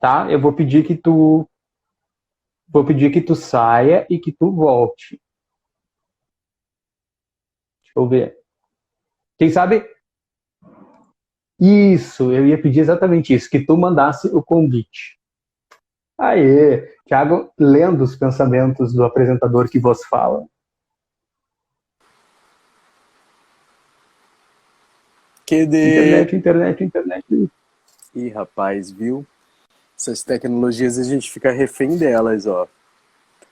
tá? Eu vou pedir que tu saia e que tu volte. Deixa eu ver. Quem sabe? Isso, eu ia pedir exatamente isso, que tu mandasse o convite. Aê, Thiago, lendo os pensamentos do apresentador que vos fala. Que Internet, de... internet, internet. Ih, rapaz, viu? Essas tecnologias a gente fica refém delas, ó.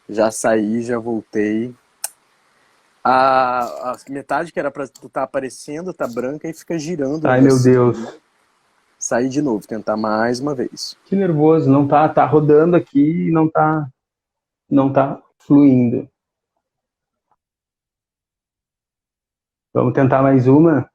Já saí, já voltei. A metade que era pra tu tá aparecendo tá branca e fica girando o Ai, meu negocinho Deus. ali. Sair de novo, tentar mais uma vez. Que nervoso, não tá rodando aqui e não tá fluindo. Vamos tentar mais uma?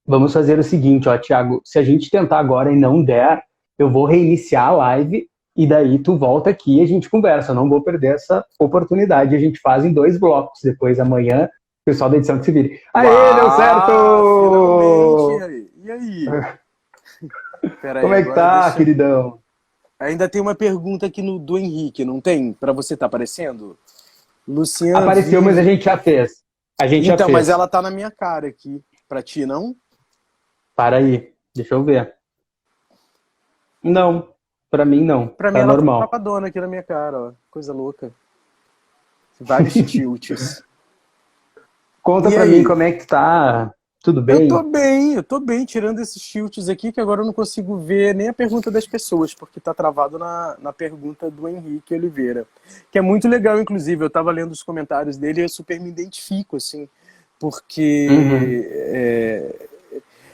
Vamos fazer o seguinte, ó, Thiago, se a gente tentar agora e não der, eu vou reiniciar a live e daí tu volta aqui e a gente conversa. Eu não vou perder essa oportunidade. A gente faz em 2 blocos. Depois, amanhã, o pessoal da edição que se vire. Aê, deu Finalmente! certo! E aí? Pera aí, Como é que agora tá, deixa... queridão? Ainda tem uma pergunta aqui do Henrique, não tem? Pra você tá aparecendo? Lucian Apareceu, mas a vive... gente já fez. A gente já Então, fez. mas ela tá na minha cara aqui. Pra ti, não? Para aí, deixa eu ver. Não, pra mim não. Pra mim Tá ela tá normal. tapadona aqui na minha cara, ó. Coisa louca. Vários tilts. Conta E pra aí? mim como é que tá. Tudo Eu bem? tô bem, tirando esses tilts aqui, que agora eu não consigo ver nem a pergunta das pessoas, porque tá travado na pergunta do Henrique Oliveira. Que é muito legal, inclusive, eu tava lendo os comentários dele e eu super me identifico, assim, Uhum. porque,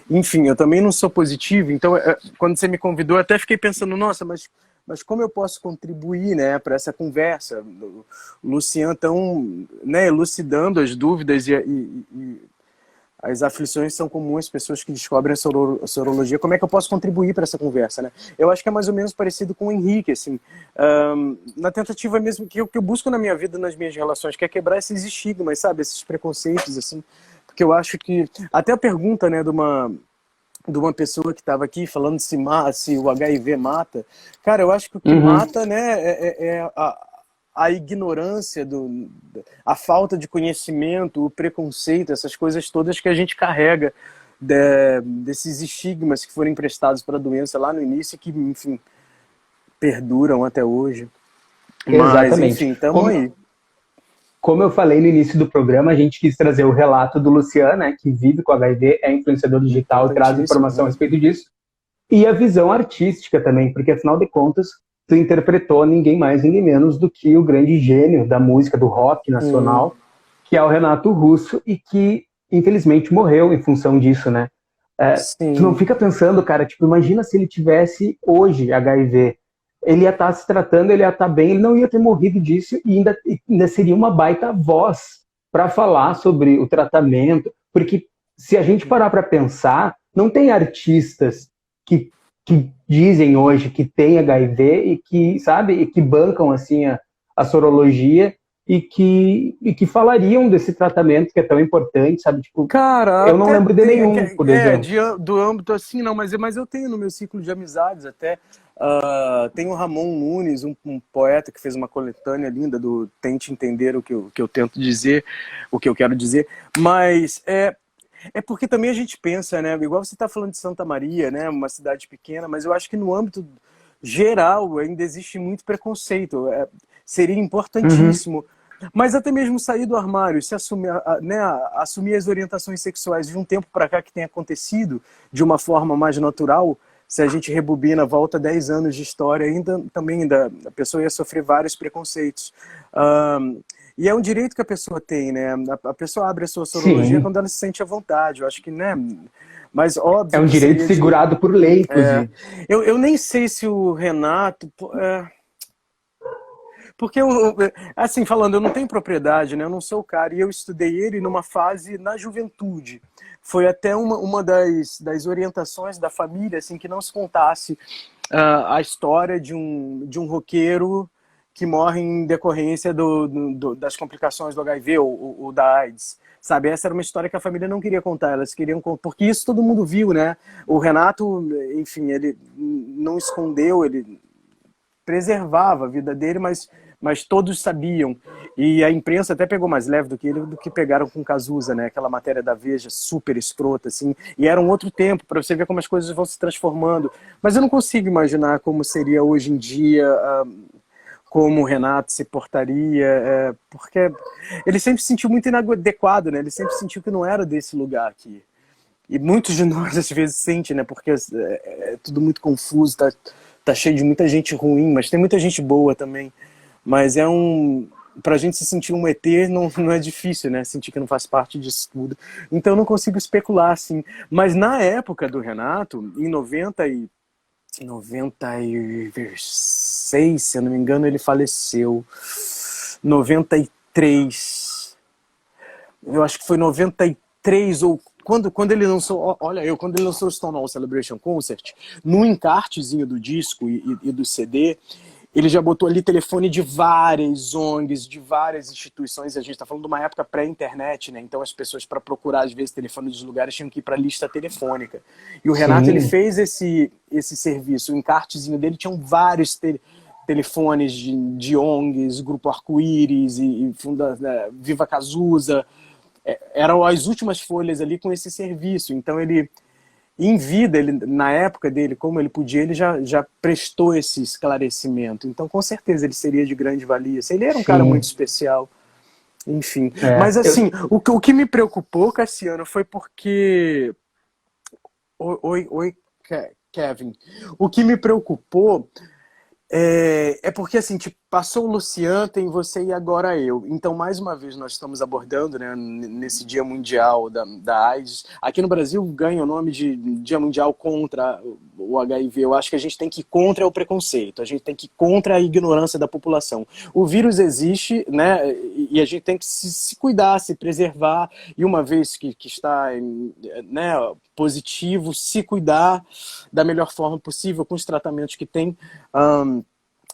enfim, eu também não sou positivo, então, quando você me convidou, eu até fiquei pensando, nossa, mas como eu posso contribuir, né, para essa conversa? O Lucian tão, né, elucidando as dúvidas e as aflições são comuns, pessoas que descobrem a sorologia. Como é que eu posso contribuir para essa conversa, né? Eu acho que é mais ou menos parecido com o Henrique, assim, na tentativa mesmo que eu busco na minha vida, nas minhas relações, que é quebrar esses estigmas, sabe? Esses preconceitos, assim, porque eu acho que até a pergunta, né, de uma pessoa que estava aqui falando se o HIV mata, cara, eu acho que o que Uhum. mata, né, é a ignorância, a falta de conhecimento, o preconceito, essas coisas todas que a gente carrega desses estigmas que foram emprestados para a doença lá no início e que, enfim, perduram até hoje. Mas, Exatamente. enfim, estamos aí. Como eu falei no início do programa, a gente quis trazer o relato do Luciano, né, que vive com HIV, é influenciador digital e traz Importantíssimo, informação a né? respeito disso, e a visão artística também, porque afinal de contas, tu interpretou ninguém mais, ninguém menos do que o grande gênio da música, do rock Sim, nacional, que é o Renato Russo, e que infelizmente morreu em função disso, né? Tu não sim. fica pensando, cara, tipo, imagina se ele tivesse hoje HIV. Ele ia estar se tratando, ele ia estar bem, ele não ia ter morrido disso e ainda seria uma baita voz para falar sobre o tratamento. Porque se a gente parar para pensar, não tem artistas que dizem hoje que tem HIV e que, sabe, e que bancam assim a sorologia e que falariam desse tratamento que é tão importante, sabe? Tipo, Cara, eu não até lembro de tem, nenhum, por exemplo. do âmbito assim, não, mas eu tenho no meu ciclo de amizades até. Tem o Ramon Nunes, um poeta que fez uma coletânea linda do Tente Entender o que eu tento dizer, o que eu quero dizer, mas é porque também a gente pensa, né? Igual você está falando de Santa Maria, né? Uma cidade pequena, mas eu acho que no âmbito geral ainda existe muito preconceito. Seria Uhum. importantíssimo. Mas até mesmo sair do armário, se assumir, né, assumir as orientações sexuais de um tempo para cá que tem acontecido de uma forma mais natural, se a gente rebobina, volta 10 anos de história, também a pessoa ia sofrer vários preconceitos. E é um direito que a pessoa tem, né? A pessoa abre a sua sorologia Sim, quando ela se sente à vontade. Eu acho que, né? Mas é óbvio um que direito seria de. segurado por lei, É, inclusive. eu nem sei se o Renato. Porque, assim, falando, eu não tenho propriedade, né? Eu não sou o cara. E eu estudei ele numa fase na juventude. Foi até uma das orientações da família, assim, que não se contasse a história de um roqueiro que morre em decorrência das complicações do HIV ou da AIDS. Sabe, essa era uma história que a família não queria contar, elas queriam contar, porque isso todo mundo viu, né? O Renato, enfim, ele não escondeu, ele preservava a vida dele, mas todos sabiam. E a imprensa até pegou mais leve do que ele, do que pegaram com Cazuza, né? Aquela matéria da Veja super escrota, assim. E era um outro tempo, para você ver como as coisas vão se transformando. Mas eu não consigo imaginar como seria hoje em dia, como o Renato se portaria, porque ele sempre se sentiu muito inadequado, né? Ele sempre sentiu que não era desse lugar aqui. E muitos de nós às vezes sentem, né? Porque é tudo muito confuso, tá cheio de muita gente ruim, mas tem muita gente boa também. Mas pra gente se sentir um ET não é difícil, né? Sentir que não faz parte disso tudo. Então eu não consigo especular, assim. Mas na época do Renato, em 96, se eu não me engano, ele faleceu. 93. Eu acho que foi 93 ou quando ele lançou, olha, quando ele lançou o Stonewall Celebration Concert, no encartezinho do disco e do CD, ele já botou ali telefone de várias ONGs, de várias instituições. A gente está falando de uma época pré-internet, né? Então as pessoas, para procurar às vezes telefone dos lugares, tinham que ir para a lista telefônica. E o Renato, ele Sim, fez esse serviço. O encartezinho dele tinham vários telefones de ONGs, Grupo Arco-Íris e Viva Cazuza. Eram as últimas folhas ali com esse serviço. Então ele, em vida, ele, na época dele, como ele podia, ele já prestou esse esclarecimento. Então, com certeza, ele seria de grande valia. Ele era um cara muito sim. especial, enfim. Mas, É, assim, o que me preocupou, Cassiano, foi porque... Oi, Kevin. O que me preocupou porque, assim, tipo, passou o Luciano, tem você e agora eu. Então, mais uma vez, nós estamos abordando, né, nesse Dia Mundial da AIDS. Aqui no Brasil ganha o nome de Dia Mundial contra o HIV. Eu acho que a gente tem que ir contra o preconceito, a gente tem que ir contra a ignorância da população. O vírus existe, né, e a gente tem que se cuidar, se preservar, e uma vez que está, né, positivo, se cuidar da melhor forma possível, com os tratamentos que tem.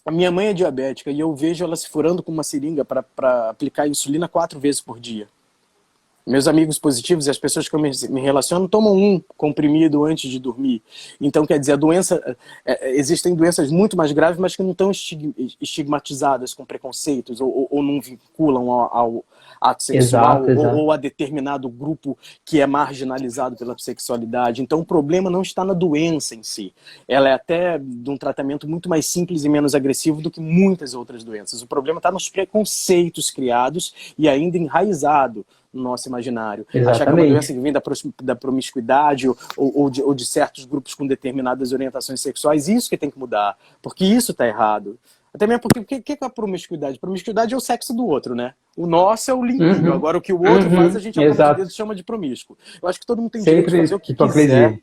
A minha mãe é diabética e eu vejo ela se furando com uma seringa para aplicar insulina 4 vezes por dia. Meus amigos positivos e as pessoas que eu me relaciono tomam um comprimido antes de dormir. Então, quer dizer, a doença, existem doenças muito mais graves, mas que não estão estigmatizadas com preconceitos ou não vinculam ao ato sexual Exato, exato. ou a determinado grupo que é marginalizado pela sexualidade. Então, o problema não está na doença em si. Ela é até de um tratamento muito mais simples e menos agressivo do que muitas outras doenças. O problema está nos preconceitos criados e ainda enraizado no nosso imaginário. Achar que é uma doença que vem da promiscuidade ou de certos grupos com determinadas orientações sexuais, isso que tem que mudar, porque isso está errado. Até mesmo porque o que é a promiscuidade? Promiscuidade é o sexo do outro, né? O nosso é o limpinho. Agora o que o outro faz, a gente aponta o dedo e chama de promíscuo. Eu acho que todo mundo tem direito de fazer o que quiser.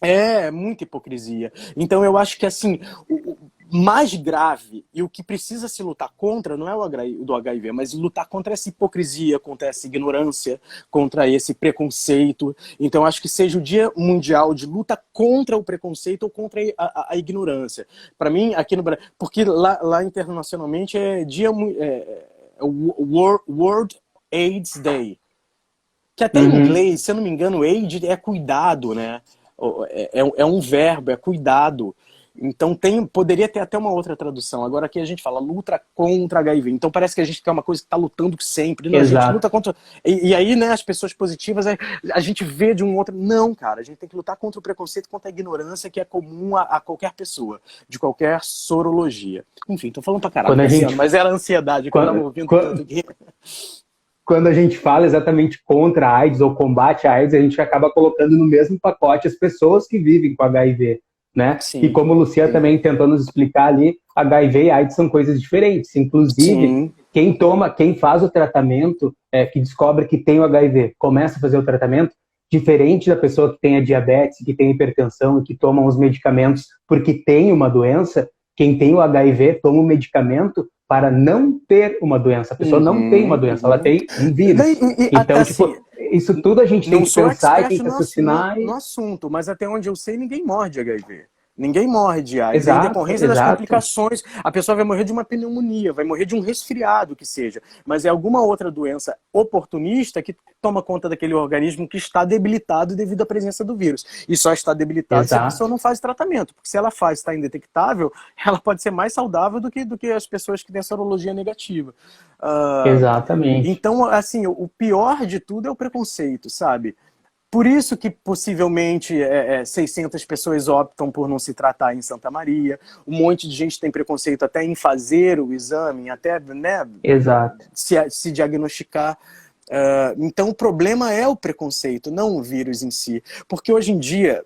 É, muita hipocrisia. Então eu acho que assim, o mais grave e o que precisa se lutar contra não é o do HIV, mas lutar contra essa hipocrisia, contra essa ignorância, contra esse preconceito. Então acho que seja o Dia Mundial de luta contra o preconceito ou contra a ignorância. Para mim, aqui no Brasil, porque lá internacionalmente é World AIDS Day. Que até em inglês, se eu não me engano, AIDS é cuidado, né? É um verbo, é cuidado. Então poderia ter até uma outra tradução. Agora aqui a gente fala luta contra HIV. Então parece que a gente quer uma coisa que está lutando sempre. Não, a gente luta contra... E aí, né, as pessoas positivas, a gente vê de um outro... Não, cara, a gente tem que lutar contra o preconceito, contra a ignorância que é comum a qualquer pessoa, de qualquer sorologia. Enfim, tô falando pra caralho, mas era a ansiedade que eu tava ouvindo tanto aqui. Quando a gente fala exatamente contra a AIDS ou combate a AIDS, a gente acaba colocando no mesmo pacote as pessoas que vivem com HIV, né? Sim, e como o Luciano também tentou nos explicar ali, HIV e AIDS são coisas diferentes. Inclusive, quem faz o tratamento, que descobre que tem o HIV, começa a fazer o tratamento, diferente da pessoa que tem a diabetes, que tem hipertensão e que toma os medicamentos porque tem uma doença, quem tem o HIV toma o medicamento para não ter uma doença. A pessoa não tem uma doença, ela tem um vírus. Então, tipo, assim, isso tudo a gente tem que pensar e tem que raciocinar. No assunto, mas até onde eu sei, ninguém morre de HIV. Ninguém morre de AIDS. Em decorrência das complicações, a pessoa vai morrer de uma pneumonia, vai morrer de um resfriado que seja. Mas é alguma outra doença oportunista que toma conta daquele organismo que está debilitado devido à presença do vírus. E só está debilitado se a pessoa não faz tratamento. Porque se ela faz, está indetectável, ela pode ser mais saudável do que as pessoas que têm sorologia negativa. Exatamente. Então, assim, o pior de tudo é o preconceito, sabe? Por isso que possivelmente 600 pessoas optam por não se tratar em Santa Maria. Um monte de gente tem preconceito até em fazer o exame, até, né, se diagnosticar. Então o problema é o preconceito, não o vírus em si. Porque hoje em dia,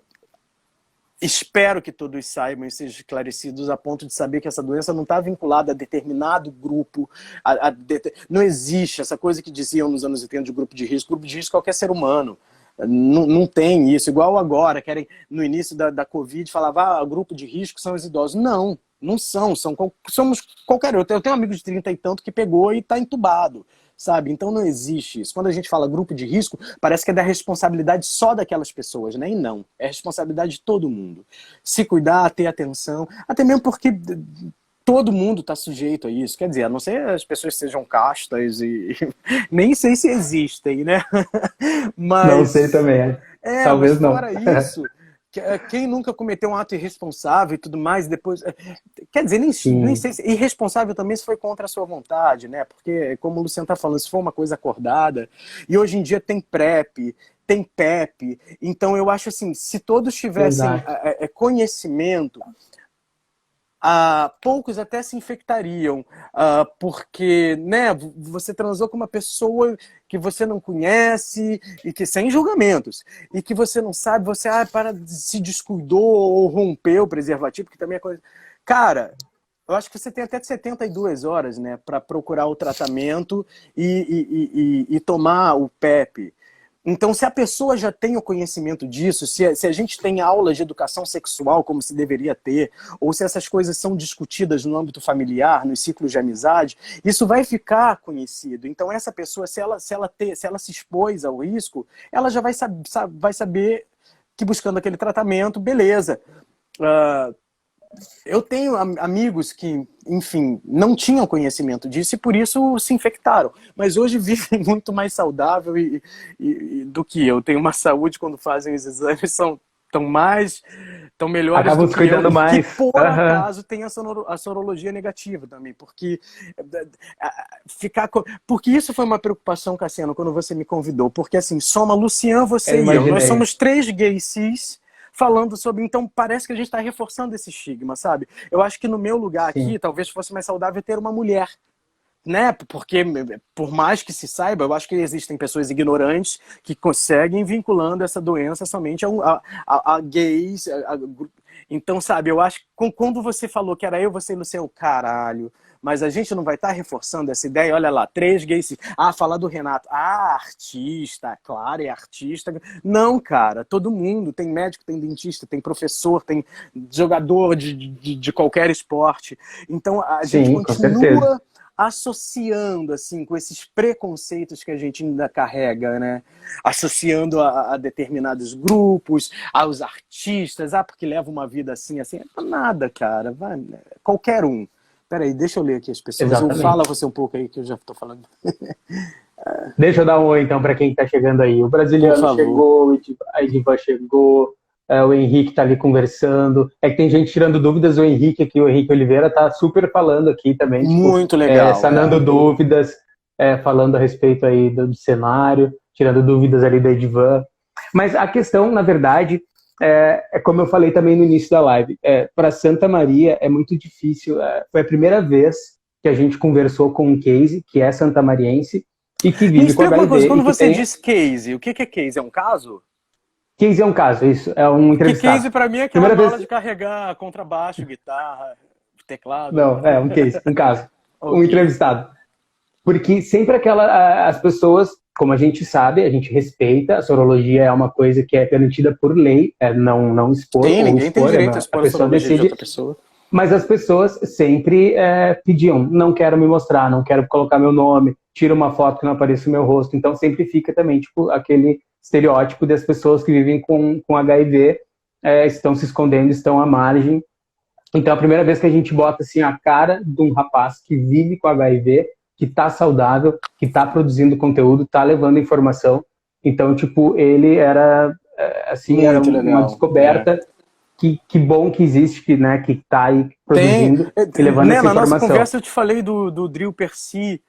espero que todos saibam e sejam esclarecidos a ponto de saber que essa doença não está vinculada a determinado grupo. Não existe essa coisa que diziam nos anos 80 de grupo de risco. Grupo de risco é qualquer ser humano. Não tem isso, igual agora, querem no início da Covid, falava, grupo de risco são os idosos. Não são, somos qualquer outro. Eu tenho um amigo de 30 e tanto que pegou e está entubado, sabe? Então não existe isso. Quando a gente fala grupo de risco, parece que é da responsabilidade só daquelas pessoas, né? E não, é responsabilidade de todo mundo. Se cuidar, ter atenção, até mesmo porque todo mundo está sujeito a isso. Quer dizer, a não ser as pessoas sejam castas e nem sei se existem, né? Mas, não sei também. Talvez não. Fora isso, quem nunca cometeu um ato irresponsável e tudo mais, depois... Quer dizer, nem sei se... Irresponsável também se foi contra a sua vontade, né? Porque, como o Luciano está falando, se for uma coisa acordada... E hoje em dia tem PrEP, tem PEP. Então, eu acho assim, se todos tivessem conhecimento... poucos até se infectariam, porque, né, você transou com uma pessoa que você não conhece, e que sem julgamentos, e que você não sabe, você se descuidou ou rompeu o preservativo, que também é coisa... Cara, eu acho que você tem até 72 horas, né, para procurar o tratamento e tomar o PEP. Então, se a pessoa já tem o conhecimento disso, se a gente tem aulas de educação sexual como se deveria ter, ou se essas coisas são discutidas no âmbito familiar, nos ciclos de amizade, isso vai ficar conhecido. Então, essa pessoa, se ela se expôs ao risco, ela já vai saber que buscando aquele tratamento, beleza. eu tenho amigos que, enfim, não tinham conhecimento disso e por isso se infectaram. Mas hoje vivem muito mais saudável do que eu. Tenho uma saúde quando fazem os exames, estão melhores Acabam do se que eu, cuidando mais. que por acaso tem a sorologia negativa também, porque porque isso foi uma preocupação, Cassiano, quando você me convidou, porque assim, soma Lucian, você e eu, nós somos 3 gays cis falando sobre, então parece que a gente está reforçando esse estigma, sabe? Eu acho que no meu lugar aqui, talvez fosse mais saudável ter uma mulher, né? Porque, por mais que se saiba, eu acho que existem pessoas ignorantes que conseguem vinculando essa doença somente a gays. Então, sabe, eu acho que quando você falou que era eu, você e Luciano, caralho, mas a gente não vai estar reforçando essa ideia? Olha lá, 3 gays. Falar do Renato. Artista, claro, é artista. Não, cara, todo mundo. Tem médico, tem dentista, tem professor, tem jogador de qualquer esporte. Então, a gente continua associando, assim, com esses preconceitos que a gente ainda carrega, né? Associando a determinados grupos, aos artistas, porque leva uma vida assim. Nada, cara. Vai, qualquer um. Peraí, deixa eu ler aqui as pessoas. Fala você um pouco aí, que eu já estou falando. Deixa eu dar um oi, então, para quem está chegando aí. O brasiliano chegou, a Edivan chegou, o Henrique está ali conversando. É que tem gente tirando dúvidas, o Henrique Oliveira está super falando aqui também. Muito legal. Sanando dúvidas, falando a respeito aí do cenário, tirando dúvidas ali da Edivan. Mas a questão, na verdade, é como eu falei também no início da live, para Santa Maria é muito difícil. Foi a primeira vez que a gente conversou com um case, que é santamariense, e que vive com HIV. Uma coisa, quando você diz case, o que é case? É um caso? Case é um caso, isso. É um entrevistado. Que case pra mim é aquela bola de carregar contrabaixo, guitarra, teclado. Não, um case, um caso. Okay. Um entrevistado. Porque sempre as pessoas, como a gente sabe, a gente respeita, a sorologia é uma coisa que é permitida por lei, não expor. Ninguém tem direito a expor a sorologia de outra pessoa. Mas as pessoas sempre pediam, não quero me mostrar, não quero colocar meu nome, tira uma foto que não apareça o meu rosto. Então sempre fica também tipo aquele estereótipo das pessoas que vivem com HIV, estão se escondendo, estão à margem. Então a primeira vez que a gente bota assim a cara de um rapaz que vive com HIV, que está saudável, que está produzindo conteúdo, está levando informação. Então tipo ele era assim, era uma descoberta. Que bom que existe, que tá aí produzindo e levando essa informação. Na nossa conversa eu te falei do Drill Percy,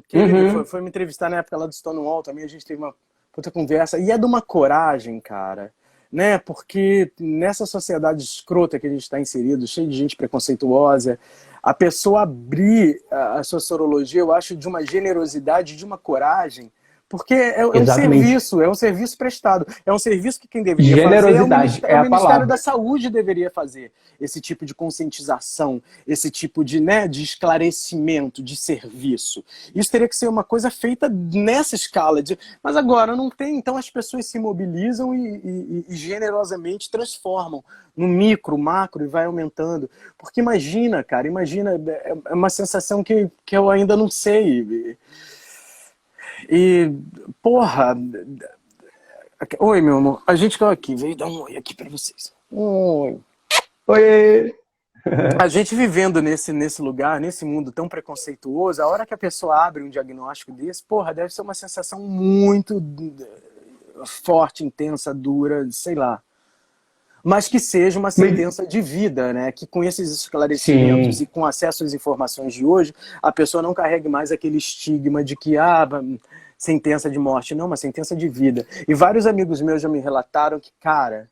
que ele foi me entrevistar na época lá do Stonewall também, a gente teve uma puta conversa, e é de uma coragem, cara, né? Porque nessa sociedade escrota que a gente está inserido, cheio de gente preconceituosa, a pessoa abrir a sua sorologia, eu acho de uma generosidade, de uma coragem, porque é um serviço prestado. É um serviço que quem deveria fazer o Ministério da Saúde deveria fazer. Esse tipo de conscientização, esse tipo de esclarecimento, de serviço. Isso teria que ser uma coisa feita nessa escala. Mas agora não tem, então as pessoas se mobilizam e generosamente transformam no micro, macro e vai aumentando. Porque imagina, cara, é uma sensação que eu ainda não sei. E, porra... Oi, meu amor. A gente tá aqui. Veio dar um oi aqui pra vocês. Oi. Oi. A gente vivendo nesse lugar, nesse mundo tão preconceituoso, a hora que a pessoa abre um diagnóstico desse, porra, deve ser uma sensação muito forte, intensa, dura, sei lá. Mas que seja uma sentença de vida, né? Que com esses esclarecimentos e com acesso às informações de hoje, a pessoa não carregue mais aquele estigma de que, sentença de morte. Não, uma sentença de vida. E vários amigos meus já me relataram que, cara,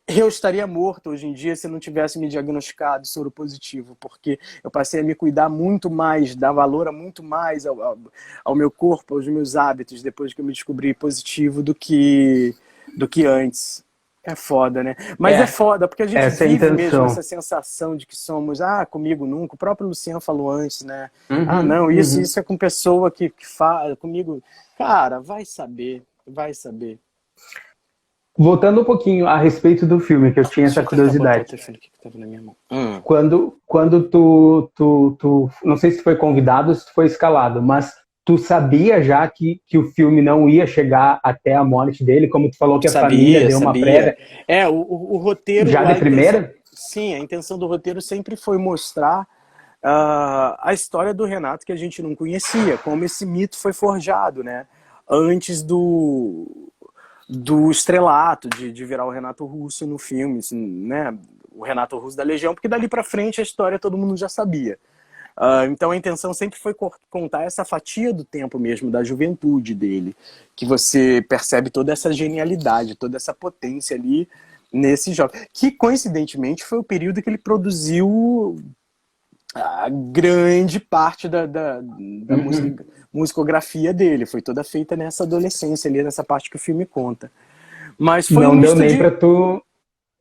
eu estaria morto hoje em dia se não tivesse me diagnosticado soro positivo, porque eu passei a me cuidar muito mais, dar valor muito mais ao meu corpo, aos meus hábitos, depois que eu me descobri positivo do que antes. É foda, né? Mas é foda, porque a gente vive mesmo essa sensação de que somos, comigo nunca. O próprio Luciano falou antes, né? Não, isso é com pessoa que fala comigo. Cara, vai saber. Voltando um pouquinho a respeito do filme, que eu tinha essa curiosidade. Quando tu não sei se foi convidado ou se foi escalado, mas tu sabia já que o filme não ia chegar até a morte dele, como tu falou que a família deu uma prévia, O roteiro, já de primeira? sim, a intenção do roteiro sempre foi mostrar a história do Renato que a gente não conhecia, como esse mito foi forjado, né? Antes do estrelato, de virar o Renato Russo no filme, assim, né? O Renato Russo da Legião, porque dali pra frente a história todo mundo já sabia. Então a intenção sempre foi contar essa fatia do tempo mesmo, da juventude dele, que você percebe toda essa genialidade, toda essa potência ali nesse jogo, que coincidentemente foi o período que ele produziu a grande parte da musicografia dele, foi toda feita nessa adolescência ali, nessa parte que o filme conta. Mas foi um Não deu misto nem de...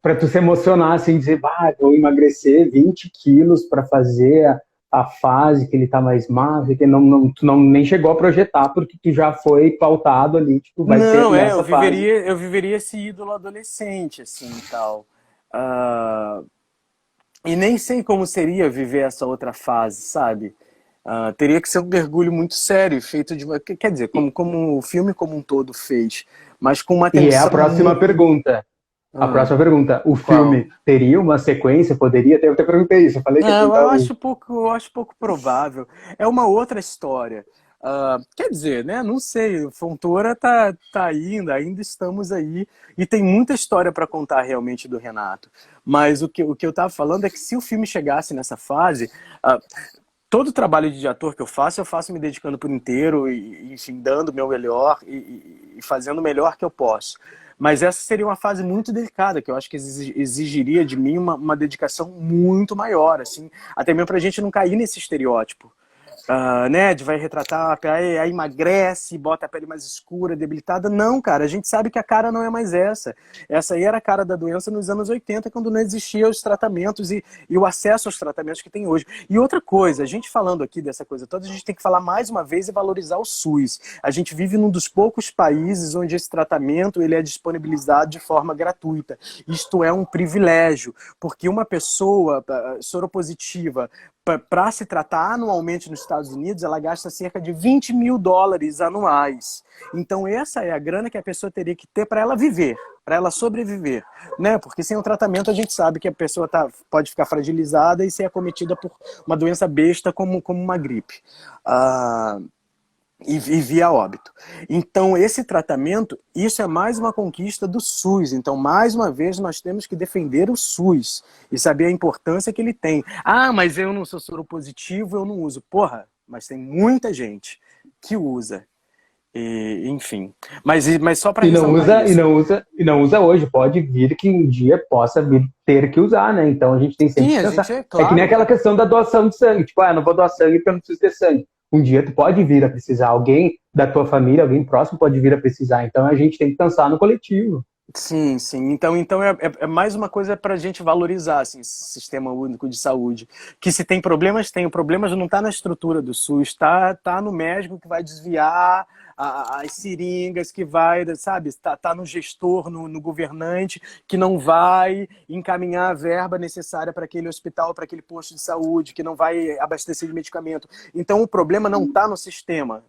para tu se emocionar, assim, dizer, vou emagrecer 20 quilos para fazer a fase que ele tá mais magro, que tu não nem chegou a projetar, porque tu já foi pautado ali, tipo, vai ser Não, nessa fase. eu viveria esse ídolo adolescente, assim, e tal. Ah, e nem sei como seria viver essa outra fase, sabe? Teria que ser um mergulho muito sério, feito de uma... Quer dizer, como o filme como um todo fez, mas com uma E é a atenção próxima muito... pergunta. A próxima pergunta, o Qual? filme teria uma sequência? Poderia ter? Eu te perguntei isso, eu falei que ia Não, perguntar isso. eu acho pouco provável. É uma outra história. Quer dizer, né? Não sei. Fontoura tá ainda estamos aí. E tem muita história para contar realmente do Renato. Mas o que eu tava falando é que se o filme chegasse nessa fase, todo o trabalho de ator que eu faço me dedicando por inteiro e enfim, dando o meu melhor e fazendo o melhor que eu posso. Mas essa seria uma fase muito delicada, que eu acho que exigiria de mim uma dedicação muito maior, assim, até mesmo pra gente não cair nesse estereótipo. Né, vai retratar, aí emagrece, bota a pele mais escura, debilitada. Não, cara, a gente sabe que a cara não é mais essa. Essa aí era a cara da doença nos anos 80, quando não existiam os tratamentos e o acesso aos tratamentos que tem hoje. E outra coisa, a gente falando aqui dessa coisa toda, a gente tem que falar mais uma vez e valorizar o SUS. A gente vive num dos poucos países onde esse tratamento ele é disponibilizado de forma gratuita. Isto é um privilégio, porque uma pessoa soropositiva para se tratar anualmente nos Estados Unidos, ela gasta cerca de 20 mil dólares anuais. Então essa é a grana que a pessoa teria que ter para ela viver, para ela sobreviver, né? Porque sem o tratamento a gente sabe que a pessoa pode ficar fragilizada e ser acometida por uma doença besta como uma gripe. E via óbito. Então, esse tratamento, isso é mais uma conquista do SUS. Então, mais uma vez, nós temos que defender o SUS e saber a importância que ele tem. Mas eu não sou soropositivo, eu não uso. Porra, mas tem muita gente que usa. Enfim. Mas só para ressaltar isso. E não usa hoje. Pode vir que um dia possa vir ter que usar, né? Então a gente tem sempre Sim, que a pensar. gente é É que nem claro. aquela questão da doação de sangue. Tipo, eu não vou doar sangue porque eu não preciso ter sangue. Um dia tu pode vir a precisar. Alguém da tua família, alguém próximo pode vir a precisar. Então a gente tem que pensar no coletivo. Sim, sim. Então é mais uma coisa para a gente valorizar assim, esse sistema único de saúde. Que se tem problemas, tem. O problema não está na estrutura do SUS, está no médico que vai desviar as seringas, que vai, sabe, tá no gestor, no governante, que não vai encaminhar a verba necessária para aquele hospital, para aquele posto de saúde, que não vai abastecer de medicamento. Então o problema não está no sistema.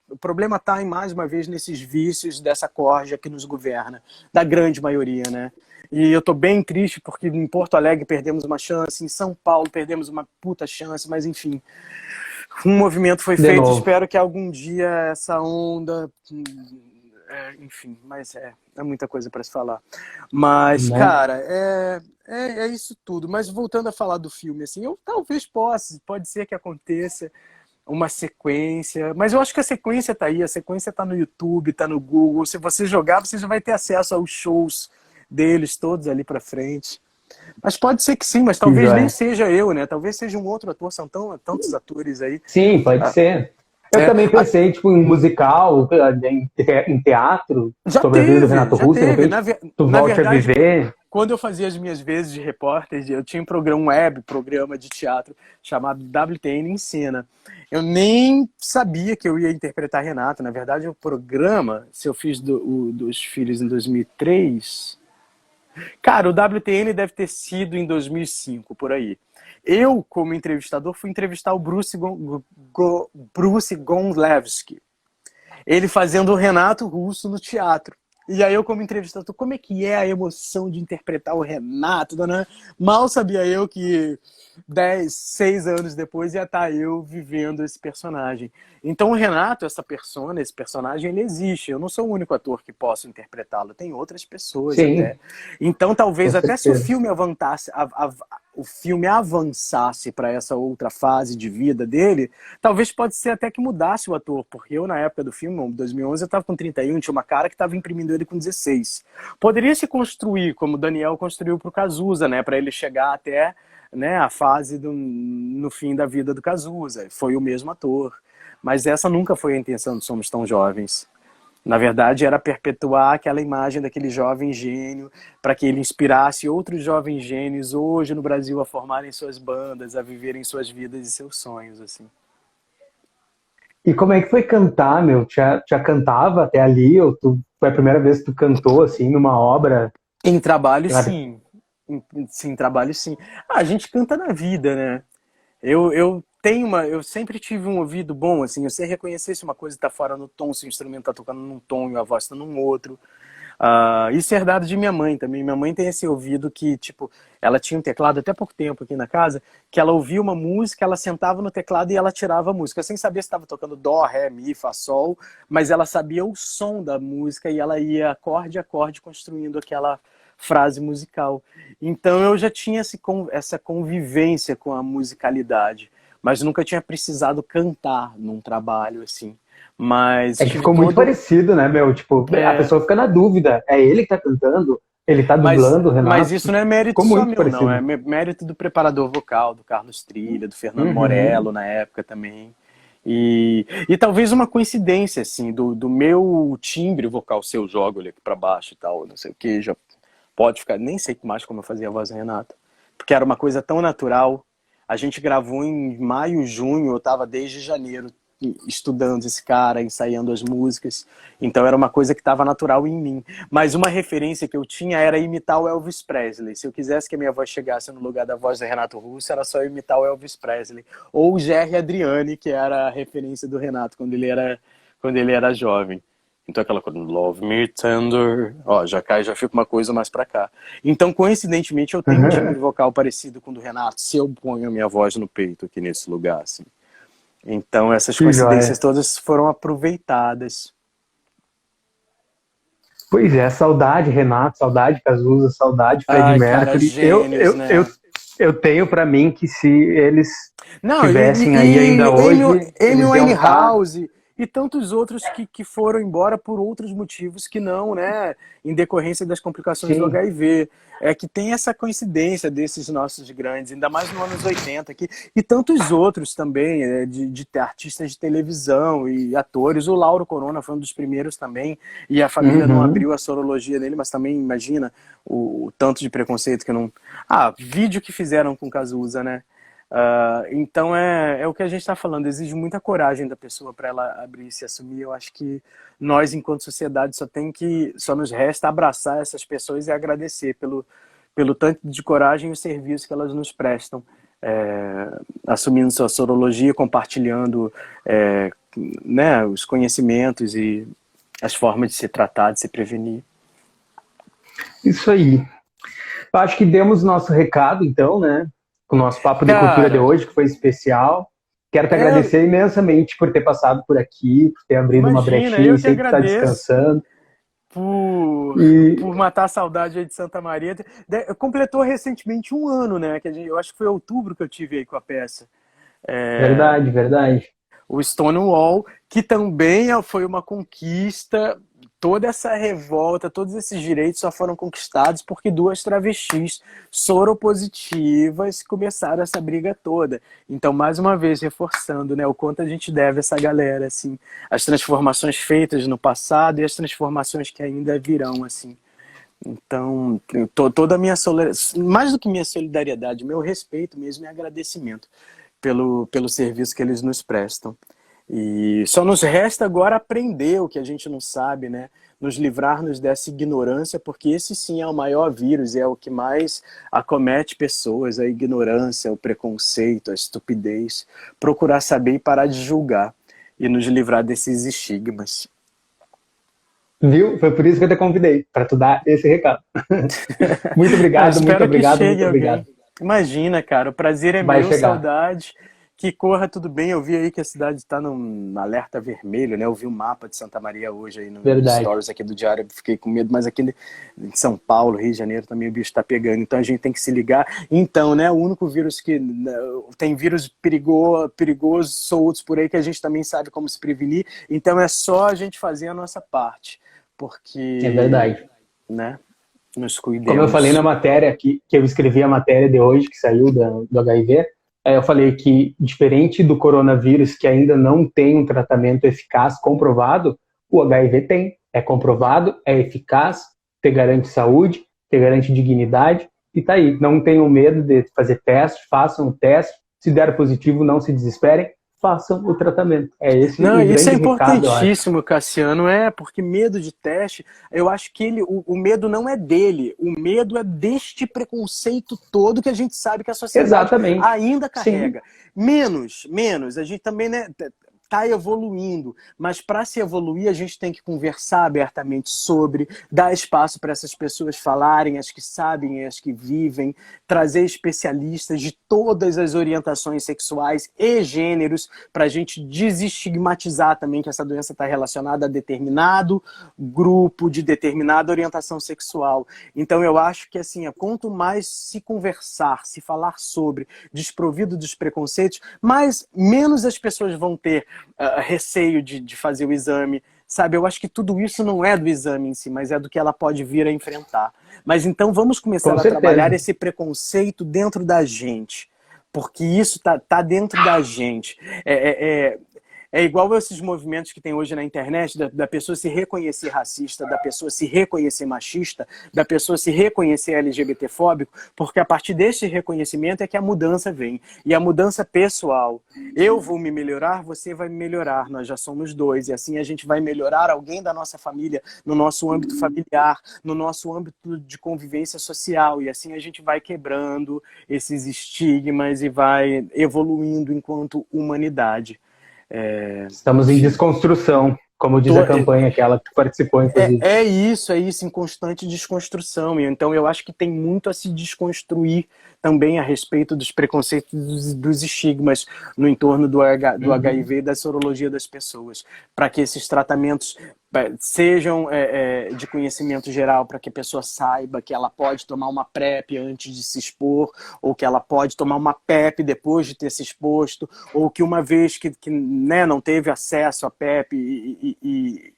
O problema está, mais uma vez, nesses vícios dessa corja que nos governa. Da grande maioria, né? E eu tô bem triste porque em Porto Alegre perdemos uma chance, em São Paulo perdemos uma puta chance, mas enfim, um movimento foi De feito, novo. espero que algum dia essa onda... enfim, mas é muita coisa para se falar. Mas, Né? cara, é isso tudo. Mas voltando a falar do filme, assim, eu talvez pode ser que aconteça uma sequência, mas eu acho que a sequência tá aí, a sequência tá no YouTube, tá no Google, se você jogar, você já vai ter acesso aos shows deles todos ali pra frente. Mas pode ser que sim, mas Que talvez nem joia. seja eu, né? Talvez seja um outro ator, são tantos atores aí. Sim, pode ser. Eu É, também pensei, tipo, em musical, em teatro, sobre a vida do Renato já Russo, de teve. repente tu Na volte a verdade, viver. quando eu fazia as minhas vezes de repórter, eu tinha um programa de teatro chamado WTN Ensina. Eu nem sabia que eu ia interpretar Renato. Na verdade, o programa, se eu fiz dos Filhos em 2003... Cara, o WTN deve ter sido em 2005, por aí. eu, como entrevistador, fui entrevistar o Bruce Gonlewski. Ele fazendo o Renato Russo no teatro. E aí eu, como entrevistador, como é que é a emoção de interpretar o Renato? Né? Mal sabia eu que 6 anos depois ia estar eu vivendo esse personagem. Então o Renato, esse personagem, ele existe. Eu não sou o único ator que possa interpretá-lo. Tem outras pessoas Sim, até. Então talvez com até se o certeza. filme avançasse para essa outra fase de vida dele, talvez pode ser até que mudasse o ator, porque eu, na época do filme, em 2011, eu estava com 31, tinha uma cara que estava imprimindo ele com 16. Poderia se construir, como o Daniel construiu para o Cazuza, né, para ele chegar até, né, a fase no fim da vida do Cazuza. Foi o mesmo ator. Mas essa nunca foi a intenção de Somos Tão Jovens. Na verdade, era perpetuar aquela imagem daquele jovem gênio para que ele inspirasse outros jovens gênios hoje no Brasil a formarem suas bandas, a viverem suas vidas e seus sonhos, assim. E como é que foi cantar, meu? Já cantava até ali? Ou foi a primeira vez que tu cantou, assim, numa obra? Em trabalho, sim. Sim, trabalho, sim. A gente canta na vida, né? Eu sempre tive um ouvido bom, assim, eu sei reconhecer se uma coisa está fora no tom, se o instrumento está tocando num tom e a voz está num outro. Isso é herdado de minha mãe também. Minha mãe tem esse ouvido que, tipo, ela tinha um teclado até pouco tempo aqui na casa, que ela ouvia uma música, ela sentava no teclado e ela tirava a música, sem saber se estava tocando dó, ré, mi, fá, sol, mas ela sabia o som da música e ela ia acorde a acorde construindo aquela frase musical. Então eu já tinha essa convivência com a musicalidade, mas nunca tinha precisado cantar num trabalho assim. Mas É que ficou muito parecido, né, meu? Tipo, a pessoa fica na dúvida. É ele que tá cantando? Ele tá dublando o Mas Renato? isso não é mérito Ficou só muito meu, não. parecido. É mérito do preparador vocal, do Carlos Trilha, do Fernando Uhum. Morello na época também. E talvez uma coincidência, assim, do meu timbre vocal, se eu jogo ele aqui pra baixo e tal, não sei o que, já pode ficar. Nem sei mais como eu fazia a voz da Renata. Porque era uma coisa tão natural. A gente gravou em maio, junho, eu tava desde janeiro estudando esse cara, ensaiando as músicas. Então era uma coisa que estava natural em mim. Mas uma referência que eu tinha era imitar o Elvis Presley. Se eu quisesse que a minha voz chegasse no lugar da voz do Renato Russo, era só imitar o Elvis Presley. Ou o Gerry Adriani, que era a referência do Renato quando ele era jovem. Então aquela coisa, Love Me Tender, ó, já cai, já fica uma coisa mais pra cá. Então, coincidentemente, eu tenho um timbre vocal parecido com o do Renato, se eu ponho a minha voz no peito aqui nesse lugar, assim. Então, essas Que coincidências joia. todas foram aproveitadas. Pois é, saudade Renato, saudade Cazuza, saudade Freddie Ai, cara, Mercury. gênios, né? Eu tenho pra mim que se eles Não, tivessem aí ainda hoje, Amy eles iam estar. Winehouse e tantos outros que foram embora por outros motivos que não, né? Em decorrência das complicações do Sim. HIV. É que tem essa coincidência desses nossos grandes, ainda mais nos anos 80 aqui, e tantos outros também, de artistas de televisão e atores. O Lauro Corona foi um dos primeiros também, e a família não Uhum. abriu a sorologia dele, mas também imagina o tanto de preconceito que não. Vídeo que fizeram com Cazuza, né? Então é o que a gente está falando, exige muita coragem da pessoa para ela abrir e se assumir. Eu acho que nós, enquanto sociedade, só nos resta abraçar essas pessoas e agradecer pelo tanto de coragem e o serviço que elas nos prestam, assumindo sua sorologia, compartilhando né, os conhecimentos e as formas de se tratar, de se prevenir. Isso aí. Eu acho que demos nosso recado, então, né? Com o nosso Papo de Cultura de Cara, hoje, que foi especial. Quero te agradecer imensamente por ter passado por aqui, por ter abrido uma imagina, brechinha eu e que sei que tu tá agradeço. descansando. por, E por matar a saudade aí de Santa Maria. Completou recentemente um ano, né? Eu acho que foi outubro que eu tive aí com a peça. É, verdade, verdade. o Stonewall, que também foi uma conquista. Toda essa revolta, todos esses direitos só foram conquistados porque duas travestis soropositivas começaram essa briga toda. Então, mais uma vez, reforçando, né, o quanto a gente deve a essa galera, assim, as transformações feitas no passado e as transformações que ainda virão, assim. Então, toda a minha mais do que minha solidariedade, meu respeito mesmo e agradecimento pelo serviço que eles nos prestam. E só nos resta agora aprender o que a gente não sabe, né? Nos livrarmos dessa ignorância, porque esse sim é o maior vírus e é o que mais acomete pessoas, a ignorância, o preconceito, a estupidez. Procurar saber e parar de julgar e nos livrar desses estigmas. Viu? Foi por isso que eu te convidei, para tu dar esse recado. Muito obrigado, muito Espero que obrigado, chegue muito obrigado. alguém. Imagina, cara, o prazer é Vai meu, chegar. saudade. Que corra tudo bem. Eu vi aí que a cidade está num alerta vermelho, né? Eu vi o mapa de Santa Maria hoje aí no Verdade. stories aqui do Diário. Fiquei com medo, mas aqui em São Paulo, Rio de Janeiro, também o bicho está pegando. Então a gente tem que se ligar. Então, né? O único vírus que tem vírus perigosos soltos por aí que a gente também sabe como se prevenir. Então é só a gente fazer a nossa parte, porque, É verdade. né? Nos cuidemos. Como eu falei na matéria que eu escrevi a matéria de hoje, que saiu do HIV, eu falei que, diferente do coronavírus, que ainda não tem um tratamento eficaz comprovado, o HIV tem. É comprovado, é eficaz, te garante saúde, te garante dignidade, e tá aí. Não tenham medo de fazer teste, façam o teste. Se der positivo, não se desesperem, façam o tratamento. É esse Não, o isso é grande recado, eu acho. importantíssimo, Cassiano, porque medo de teste, eu acho que o medo não é dele, o medo é deste preconceito todo que a gente sabe que a sociedade Exatamente. ainda carrega. Sim. Menos, a gente também, né, tá evoluindo, mas para se evoluir a gente tem que conversar abertamente sobre, dar espaço para essas pessoas falarem, as que sabem, as que vivem, trazer especialistas de todas as orientações sexuais e gêneros para a gente desestigmatizar também que essa doença está relacionada a determinado grupo de determinada orientação sexual. Então eu acho que assim, quanto mais se conversar, se falar sobre, desprovido dos preconceitos, menos as pessoas vão ter receio de fazer o exame, sabe? Eu acho que tudo isso não é do exame em si, mas é do que ela pode vir a enfrentar. Mas então vamos começar a trabalhar esse preconceito dentro da gente, porque isso tá dentro da gente. É igual esses movimentos que tem hoje na internet, da pessoa se reconhecer racista, da pessoa se reconhecer machista, da pessoa se reconhecer LGBTfóbico, porque a partir deste reconhecimento é que a mudança vem. E a mudança pessoal. Eu vou me melhorar, você vai me melhorar, nós já somos dois. E assim a gente vai melhorar alguém da nossa família, no nosso âmbito familiar, no nosso âmbito de convivência social. E assim a gente vai quebrando esses estigmas e vai evoluindo enquanto humanidade. Estamos em desconstrução, como diz a campanha aquela que participou, inclusive. É isso, em constante desconstrução. Então eu acho que tem muito a se desconstruir também a respeito dos preconceitos, dos estigmas no entorno do HIV e da sorologia das pessoas, para que esses tratamentos sejam de conhecimento geral, para que a pessoa saiba que ela pode tomar uma PrEP antes de se expor, ou que ela pode tomar uma PEP depois de ter se exposto, ou que uma vez que né, não teve acesso à PEP e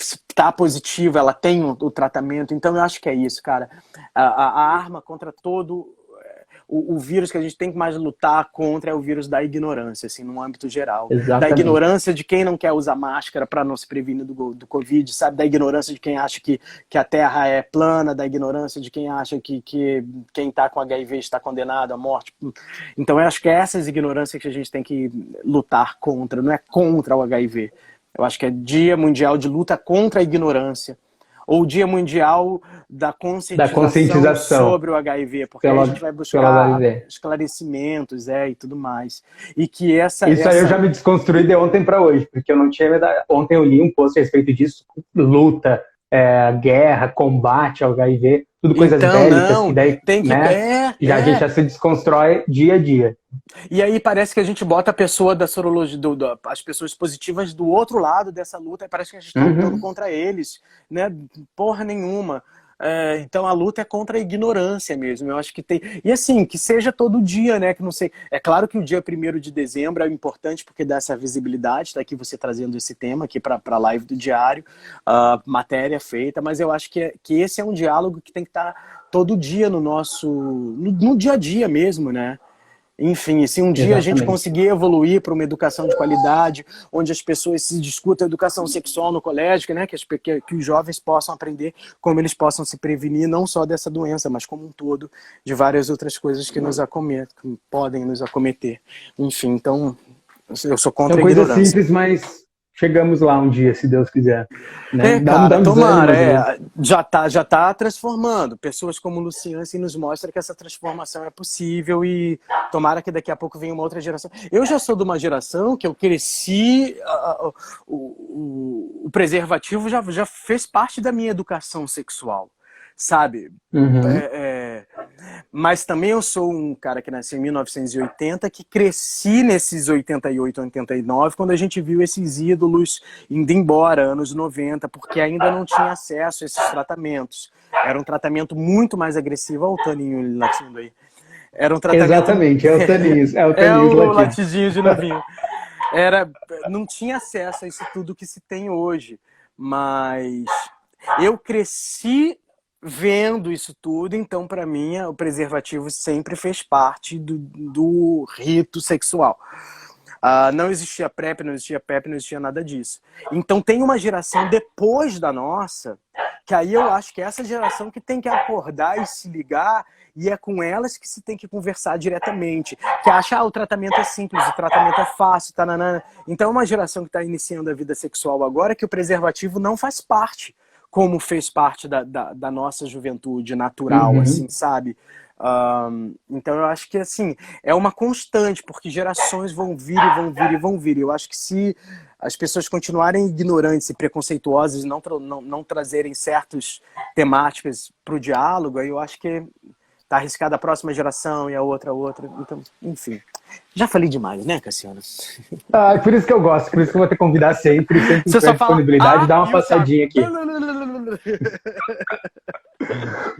está positiva, ela tem o tratamento. Então eu acho que é isso, cara. A arma contra todo o vírus que a gente tem que mais lutar contra é o vírus da ignorância, assim, no âmbito geral. Exatamente. Da ignorância de quem não quer usar máscara para não se prevenir do Covid, sabe? Da ignorância de quem acha que a Terra é plana, da ignorância de quem acha que quem está com HIV está condenado à morte. Então eu acho que é essas ignorâncias que a gente tem que lutar contra, não é contra o HIV. Eu acho que é Dia Mundial de Luta contra a Ignorância. Ou Dia Mundial da conscientização sobre o HIV, porque aí a gente vai buscar esclarecimentos e tudo mais. E que Isso aí eu já me desconstruí de ontem para hoje, porque eu não tinha medo. Ontem eu li um post a respeito disso, luta, guerra, combate ao HIV, tudo coisas bélicas, que daí tem que, né, a gente já se desconstrói dia a dia. E aí parece que a gente bota a pessoa da sorologia, as pessoas positivas do outro lado dessa luta, e parece que a gente está lutando contra eles, né? Porra nenhuma. Então a luta é contra a ignorância mesmo, eu acho que tem... E assim, que seja todo dia, né? Que não sei... É claro que o dia 1º de dezembro é importante porque dá essa visibilidade, tá aqui você trazendo esse tema aqui para a live do Diário, matéria feita, mas eu acho que esse é um diálogo que tem que estar todo dia no dia a dia mesmo, né? Enfim, e se um dia a gente Exatamente. conseguir evoluir para uma educação de qualidade, onde as pessoas se discutam a educação sexual no colégio, né, que os jovens possam aprender como eles possam se prevenir, não só dessa doença, mas como um todo, de várias outras coisas que nos acometem, que podem nos acometer. Enfim, então, eu sou contra São a coisas ignorância. simples, mas chegamos lá um dia, se Deus quiser. Né? É, Dá cara, um desânimo tomara, às vezes. já tá transformando. Pessoas como o Luciano assim, nos mostram que essa transformação é possível e tomara que daqui a pouco venha uma outra geração. Eu já sou de uma geração que eu cresci, o preservativo já fez parte da minha educação sexual, sabe? Uhum. É, mas também eu sou um cara que nasceu em 1980, que cresci nesses 88, 89, quando a gente viu esses ídolos indo embora, anos 90, porque ainda não tinha acesso a esses tratamentos. Era um tratamento muito mais agressivo. Olha o Taninho latindo aí. Era um tratamento... Exatamente, é o É Tanis o latindo. latidinho de novinho. Não tinha acesso a isso tudo que se tem hoje. Mas eu cresci vendo isso tudo, então para mim o preservativo sempre fez parte do rito sexual. Não existia PrEP, não existia PEP, não existia nada disso. Então tem uma geração depois da nossa, que aí eu acho que é essa geração que tem que acordar e se ligar, e é com elas que se tem que conversar diretamente, que acha, o tratamento é simples, o tratamento é fácil, tananana. Então é uma geração que está iniciando a vida sexual agora que o preservativo não faz parte, como fez parte da nossa juventude natural, assim, Uhum. sabe? Então eu acho que, assim, é uma constante, porque gerações vão vir e vão vir e vão vir. Eu acho que se as pessoas continuarem ignorantes e preconceituosas e não trazerem certas temáticas para o diálogo, aí eu acho que tá arriscada a próxima geração e a outra. Então, enfim. Já falei demais, né, Cassiano? Ah, por isso que eu gosto, por isso que eu vou te convidar sempre, sempre que Você tiver só fala disponibilidade, dá uma e o Thiago. passadinha aqui.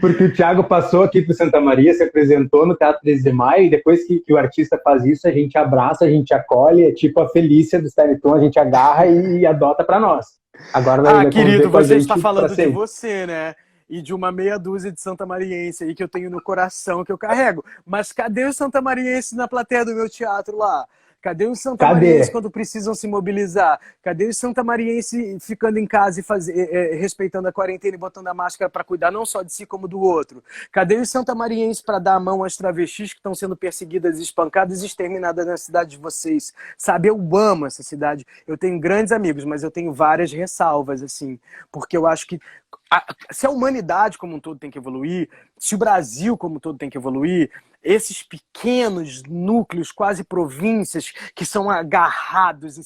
Porque o Thiago passou aqui para Santa Maria, se apresentou no Teatro 13 de Maio, e depois que o artista faz isso, a gente abraça, a gente acolhe, é tipo a Felícia do Staniton, a gente agarra e adota para nós. Agora vai conviver Querido, com a você está gente para falando de sempre. você, né? E de uma meia dúzia de santamariense aí que eu tenho no coração, que eu carrego. Mas cadê os santamarienses na plateia do meu teatro lá? Cadê os Cadê? santamarienses quando precisam se mobilizar? Cadê os santamarienses ficando em casa e respeitando a quarentena e botando a máscara para cuidar não só de si como do outro? Cadê os santamarienses para dar a mão às travestis que estão sendo perseguidas, espancadas e exterminadas na cidade de vocês? Sabe, eu amo essa cidade. Eu tenho grandes amigos, mas eu tenho várias ressalvas, assim, porque eu acho que se a humanidade como um todo tem que evoluir, se o Brasil como um todo tem que evoluir, esses pequenos núcleos, quase províncias, que são agarrados em...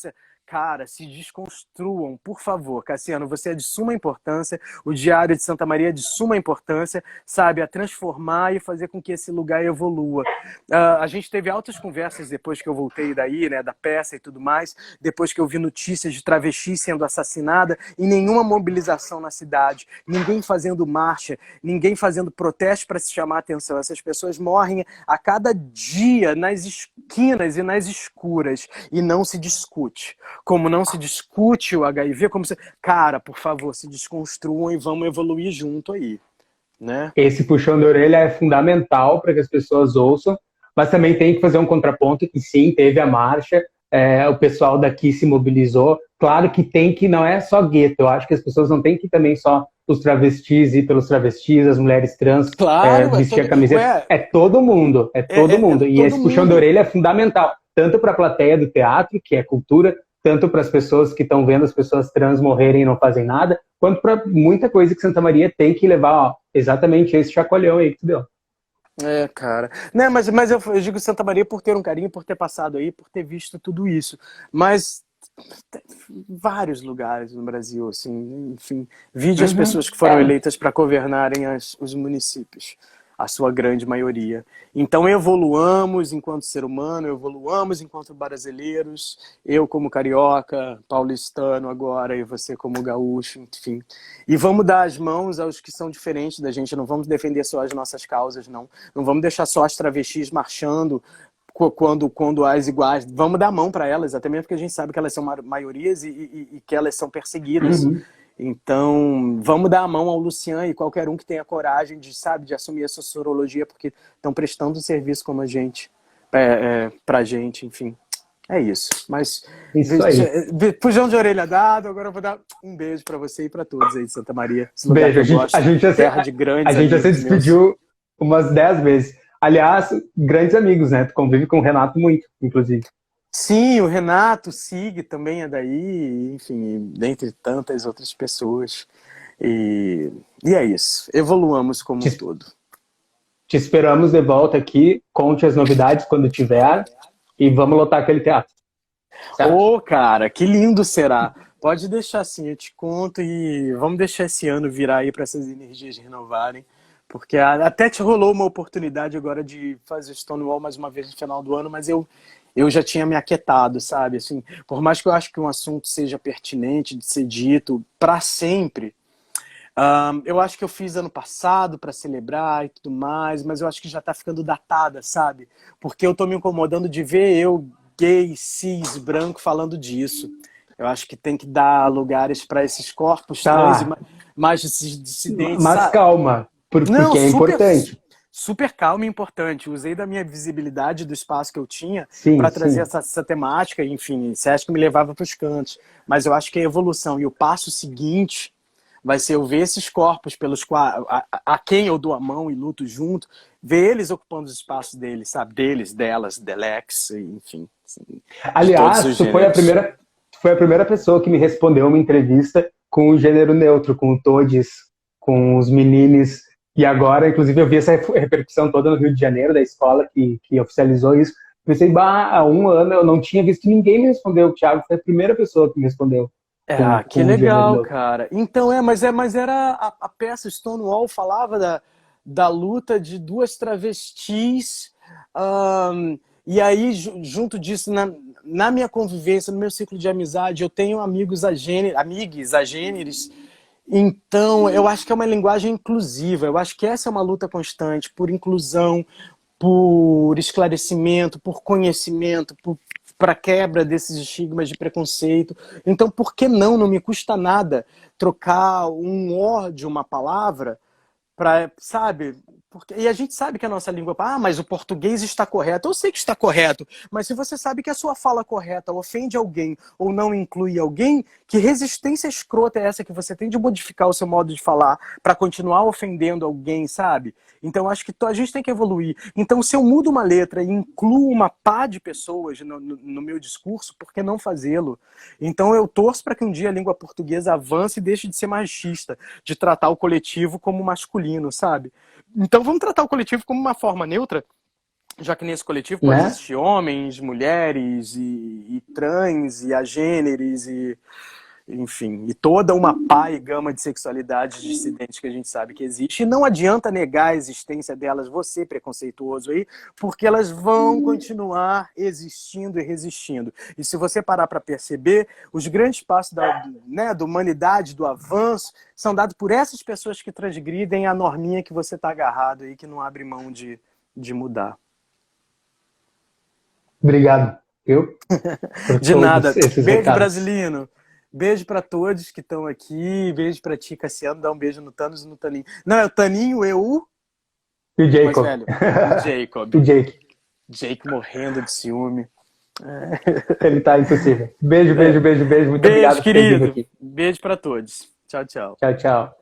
Cara, se desconstruam, por favor. Cassiano, você é de suma importância, o Diário de Santa Maria é de suma importância, sabe, a transformar e fazer com que esse lugar evolua. A gente teve altas conversas depois que eu voltei daí, né, da peça e tudo mais, depois que eu vi notícias de travesti sendo assassinada e nenhuma mobilização na cidade, ninguém fazendo marcha, ninguém fazendo protesto para se chamar a atenção. Essas pessoas morrem a cada dia nas esquinas e nas escuras e não se discute. Como não se discute o HIV, como se... Cara, por favor, se desconstruam e vamos evoluir junto aí, né? Esse puxão de orelha é fundamental para que as pessoas ouçam, mas também tem que fazer um contraponto que sim, teve a marcha, o pessoal daqui se mobilizou. Claro que tem que, não é só gueto, eu acho que as pessoas não têm que também só os travestis ir pelos travestis, as mulheres trans Claro, vestir a camiseta, é todo mundo, é todo mundo. E todo esse puxão de mundo. orelha é fundamental, tanto para a plateia do teatro, que é cultura, tanto para as pessoas que estão vendo as pessoas trans morrerem e não fazem nada, quanto para muita coisa que Santa Maria tem que levar, ó, exatamente esse chacoalhão aí que tu deu. Cara. Né, mas eu digo Santa Maria por ter um carinho, por ter passado aí, por ter visto tudo isso. Mas vários lugares no Brasil, assim, enfim, vide as pessoas que foram eleitas para governarem os municípios, a sua grande maioria. Então evoluamos enquanto ser humano, evoluamos enquanto brasileiros, eu como carioca, paulistano agora, e você como gaúcho, enfim. E vamos dar as mãos aos que são diferentes da gente, não vamos defender só as nossas causas, não. Não vamos deixar só as travestis marchando quando as iguais, vamos dar a mão para elas, até mesmo porque a gente sabe que elas são maiorias e que elas são perseguidas. Então, vamos dar a mão ao Luciano e qualquer um que tenha coragem de, sabe, de assumir essa sorologia, porque estão prestando um serviço como a gente. pra gente, enfim. É isso. Mas, Isso aí. puxão de orelha dado, agora eu vou dar um beijo pra você e pra todos aí de Santa Maria. Esse lugar Beijo. que eu gosto, terra de A grandes gente já se amigos meus. despediu umas 10 vezes. Aliás, grandes amigos, né? Tu convive com o Renato muito, inclusive. Sim, o Renato, o Sig também é daí, enfim, dentre tantas outras pessoas. E é isso. Evoluamos como um Te, todo. te esperamos de volta aqui. Conte as novidades quando tiver. E vamos lotar aquele teatro. Certo? Ô, cara, que lindo será. Pode deixar assim, eu te conto e vamos deixar esse ano virar aí para essas energias renovarem. Porque até te rolou uma oportunidade agora de fazer Stonewall mais uma vez no final do ano, mas eu já tinha me aquietado, sabe? Assim, por mais que eu acho que um assunto seja pertinente de ser dito para sempre, eu acho que eu fiz ano passado para celebrar e tudo mais, mas eu acho que já tá ficando datada, sabe? Porque eu tô me incomodando de ver eu, gay, cis, branco, falando disso. Eu acho que tem que dar lugares para esses corpos trans e Tá. mais dissidentes, Mas sabe? calma, Não, porque é importante. super calmo e importante. Usei da minha visibilidade do espaço que eu tinha Sim, para trazer sim. essa temática, enfim, você acha que me levava para os cantos. Mas eu acho que a evolução e o passo seguinte vai ser eu ver esses corpos pelos quais a quem eu dou a mão e luto junto, ver eles ocupando os espaços deles, sabe? Deles, delas, delex, enfim, assim, de todos os Aliás, gêneros. tu foi a primeira pessoa que me respondeu uma entrevista com o gênero neutro, com o todes, com os meninos. E agora, inclusive, eu vi essa repercussão toda no Rio de Janeiro, da escola que oficializou isso. Pensei, bah, há um ano eu não tinha visto ninguém me responder. O Thiago foi a primeira pessoa que me respondeu Que com o gênero legal, neutro. cara. Então, mas era a peça Stonewall falava da luta de duas travestis, e aí, junto disso, na minha convivência, no meu ciclo de amizade, eu tenho amigos amigos agêneres. Então, eu acho que é uma linguagem inclusiva. Eu acho que essa é uma luta constante por inclusão, por esclarecimento, por conhecimento, para quebra desses estigmas de preconceito. Então, por que não? Não me custa nada trocar um ódio, uma palavra, para, sabe? E a gente sabe que a nossa língua, mas o português está correto. Eu sei que está correto, mas se você sabe que a sua fala correta ofende alguém ou não inclui alguém, que resistência escrota é essa que você tem de modificar o seu modo de falar para continuar ofendendo alguém, sabe? Então acho que a gente tem que evoluir. Então se eu mudo uma letra e incluo uma pá de pessoas no meu discurso, por que não fazê-lo? Então eu torço para que um dia a língua portuguesa avance e deixe de ser machista, de tratar o coletivo como masculino, sabe? Então vamos tratar o coletivo como uma forma neutra, já que nesse coletivo pode Né? existir homens, mulheres e trans e agêneres e enfim, e toda uma pá e gama de sexualidades dissidentes que a gente sabe que existe. E não adianta negar a existência delas, você preconceituoso aí, porque elas vão continuar existindo e resistindo. E se você parar para perceber, os grandes passos da humanidade, do avanço, são dados por essas pessoas que transgridem a norminha que você está agarrado aí, que não abre mão de mudar. Obrigado, viu? Por De todos nada. esses Beijo, recados. Brasilino. Beijo pra todos que estão aqui. Beijo pra ti, Cassiano. Dá um beijo no Thanos e no Taninho. Não, é o Taninho, E o mais Jacob. velho. O Jacob. O Jake. Jake morrendo de ciúme. Ele tá impossível. Beijo, beijo, beijo, beijo. Muito Beijo, obrigado por ter vindo querido. aqui. Beijo pra todos. Tchau, tchau. Tchau, tchau.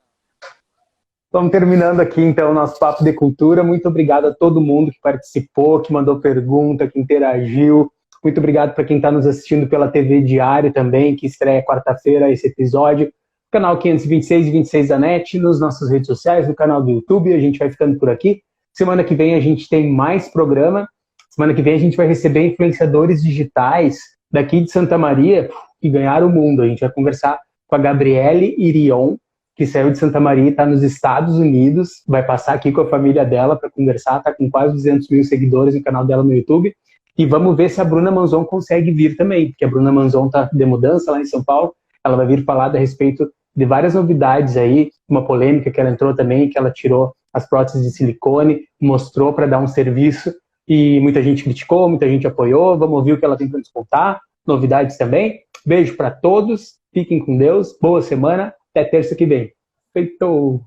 Vamos terminando aqui, então, o nosso Papo de Cultura. Muito obrigado a todo mundo que participou, que mandou pergunta, que interagiu. Muito obrigado para quem está nos assistindo pela TV Diário também, que estreia quarta-feira esse episódio. Canal 526 e 26 da NET, nas nossas redes sociais, no canal do YouTube. A gente vai ficando por aqui. Semana que vem a gente tem mais programa. Semana que vem a gente vai receber influenciadores digitais daqui de Santa Maria que ganharam o mundo. A gente vai conversar com a Gabriele Irion, que saiu de Santa Maria e está nos Estados Unidos, vai passar aqui com a família dela para conversar, está com quase 200 mil seguidores no canal dela no YouTube, e vamos ver se a Bruna Manzon consegue vir também, porque a Bruna Manzon está de mudança lá em São Paulo, ela vai vir falar a respeito de várias novidades aí, uma polêmica que ela entrou também, que ela tirou as próteses de silicone, mostrou para dar um serviço, e muita gente criticou, muita gente apoiou, vamos ouvir o que ela tem para nos contar, novidades também. Beijo para todos, fiquem com Deus, boa semana, até terça que vem. Feito!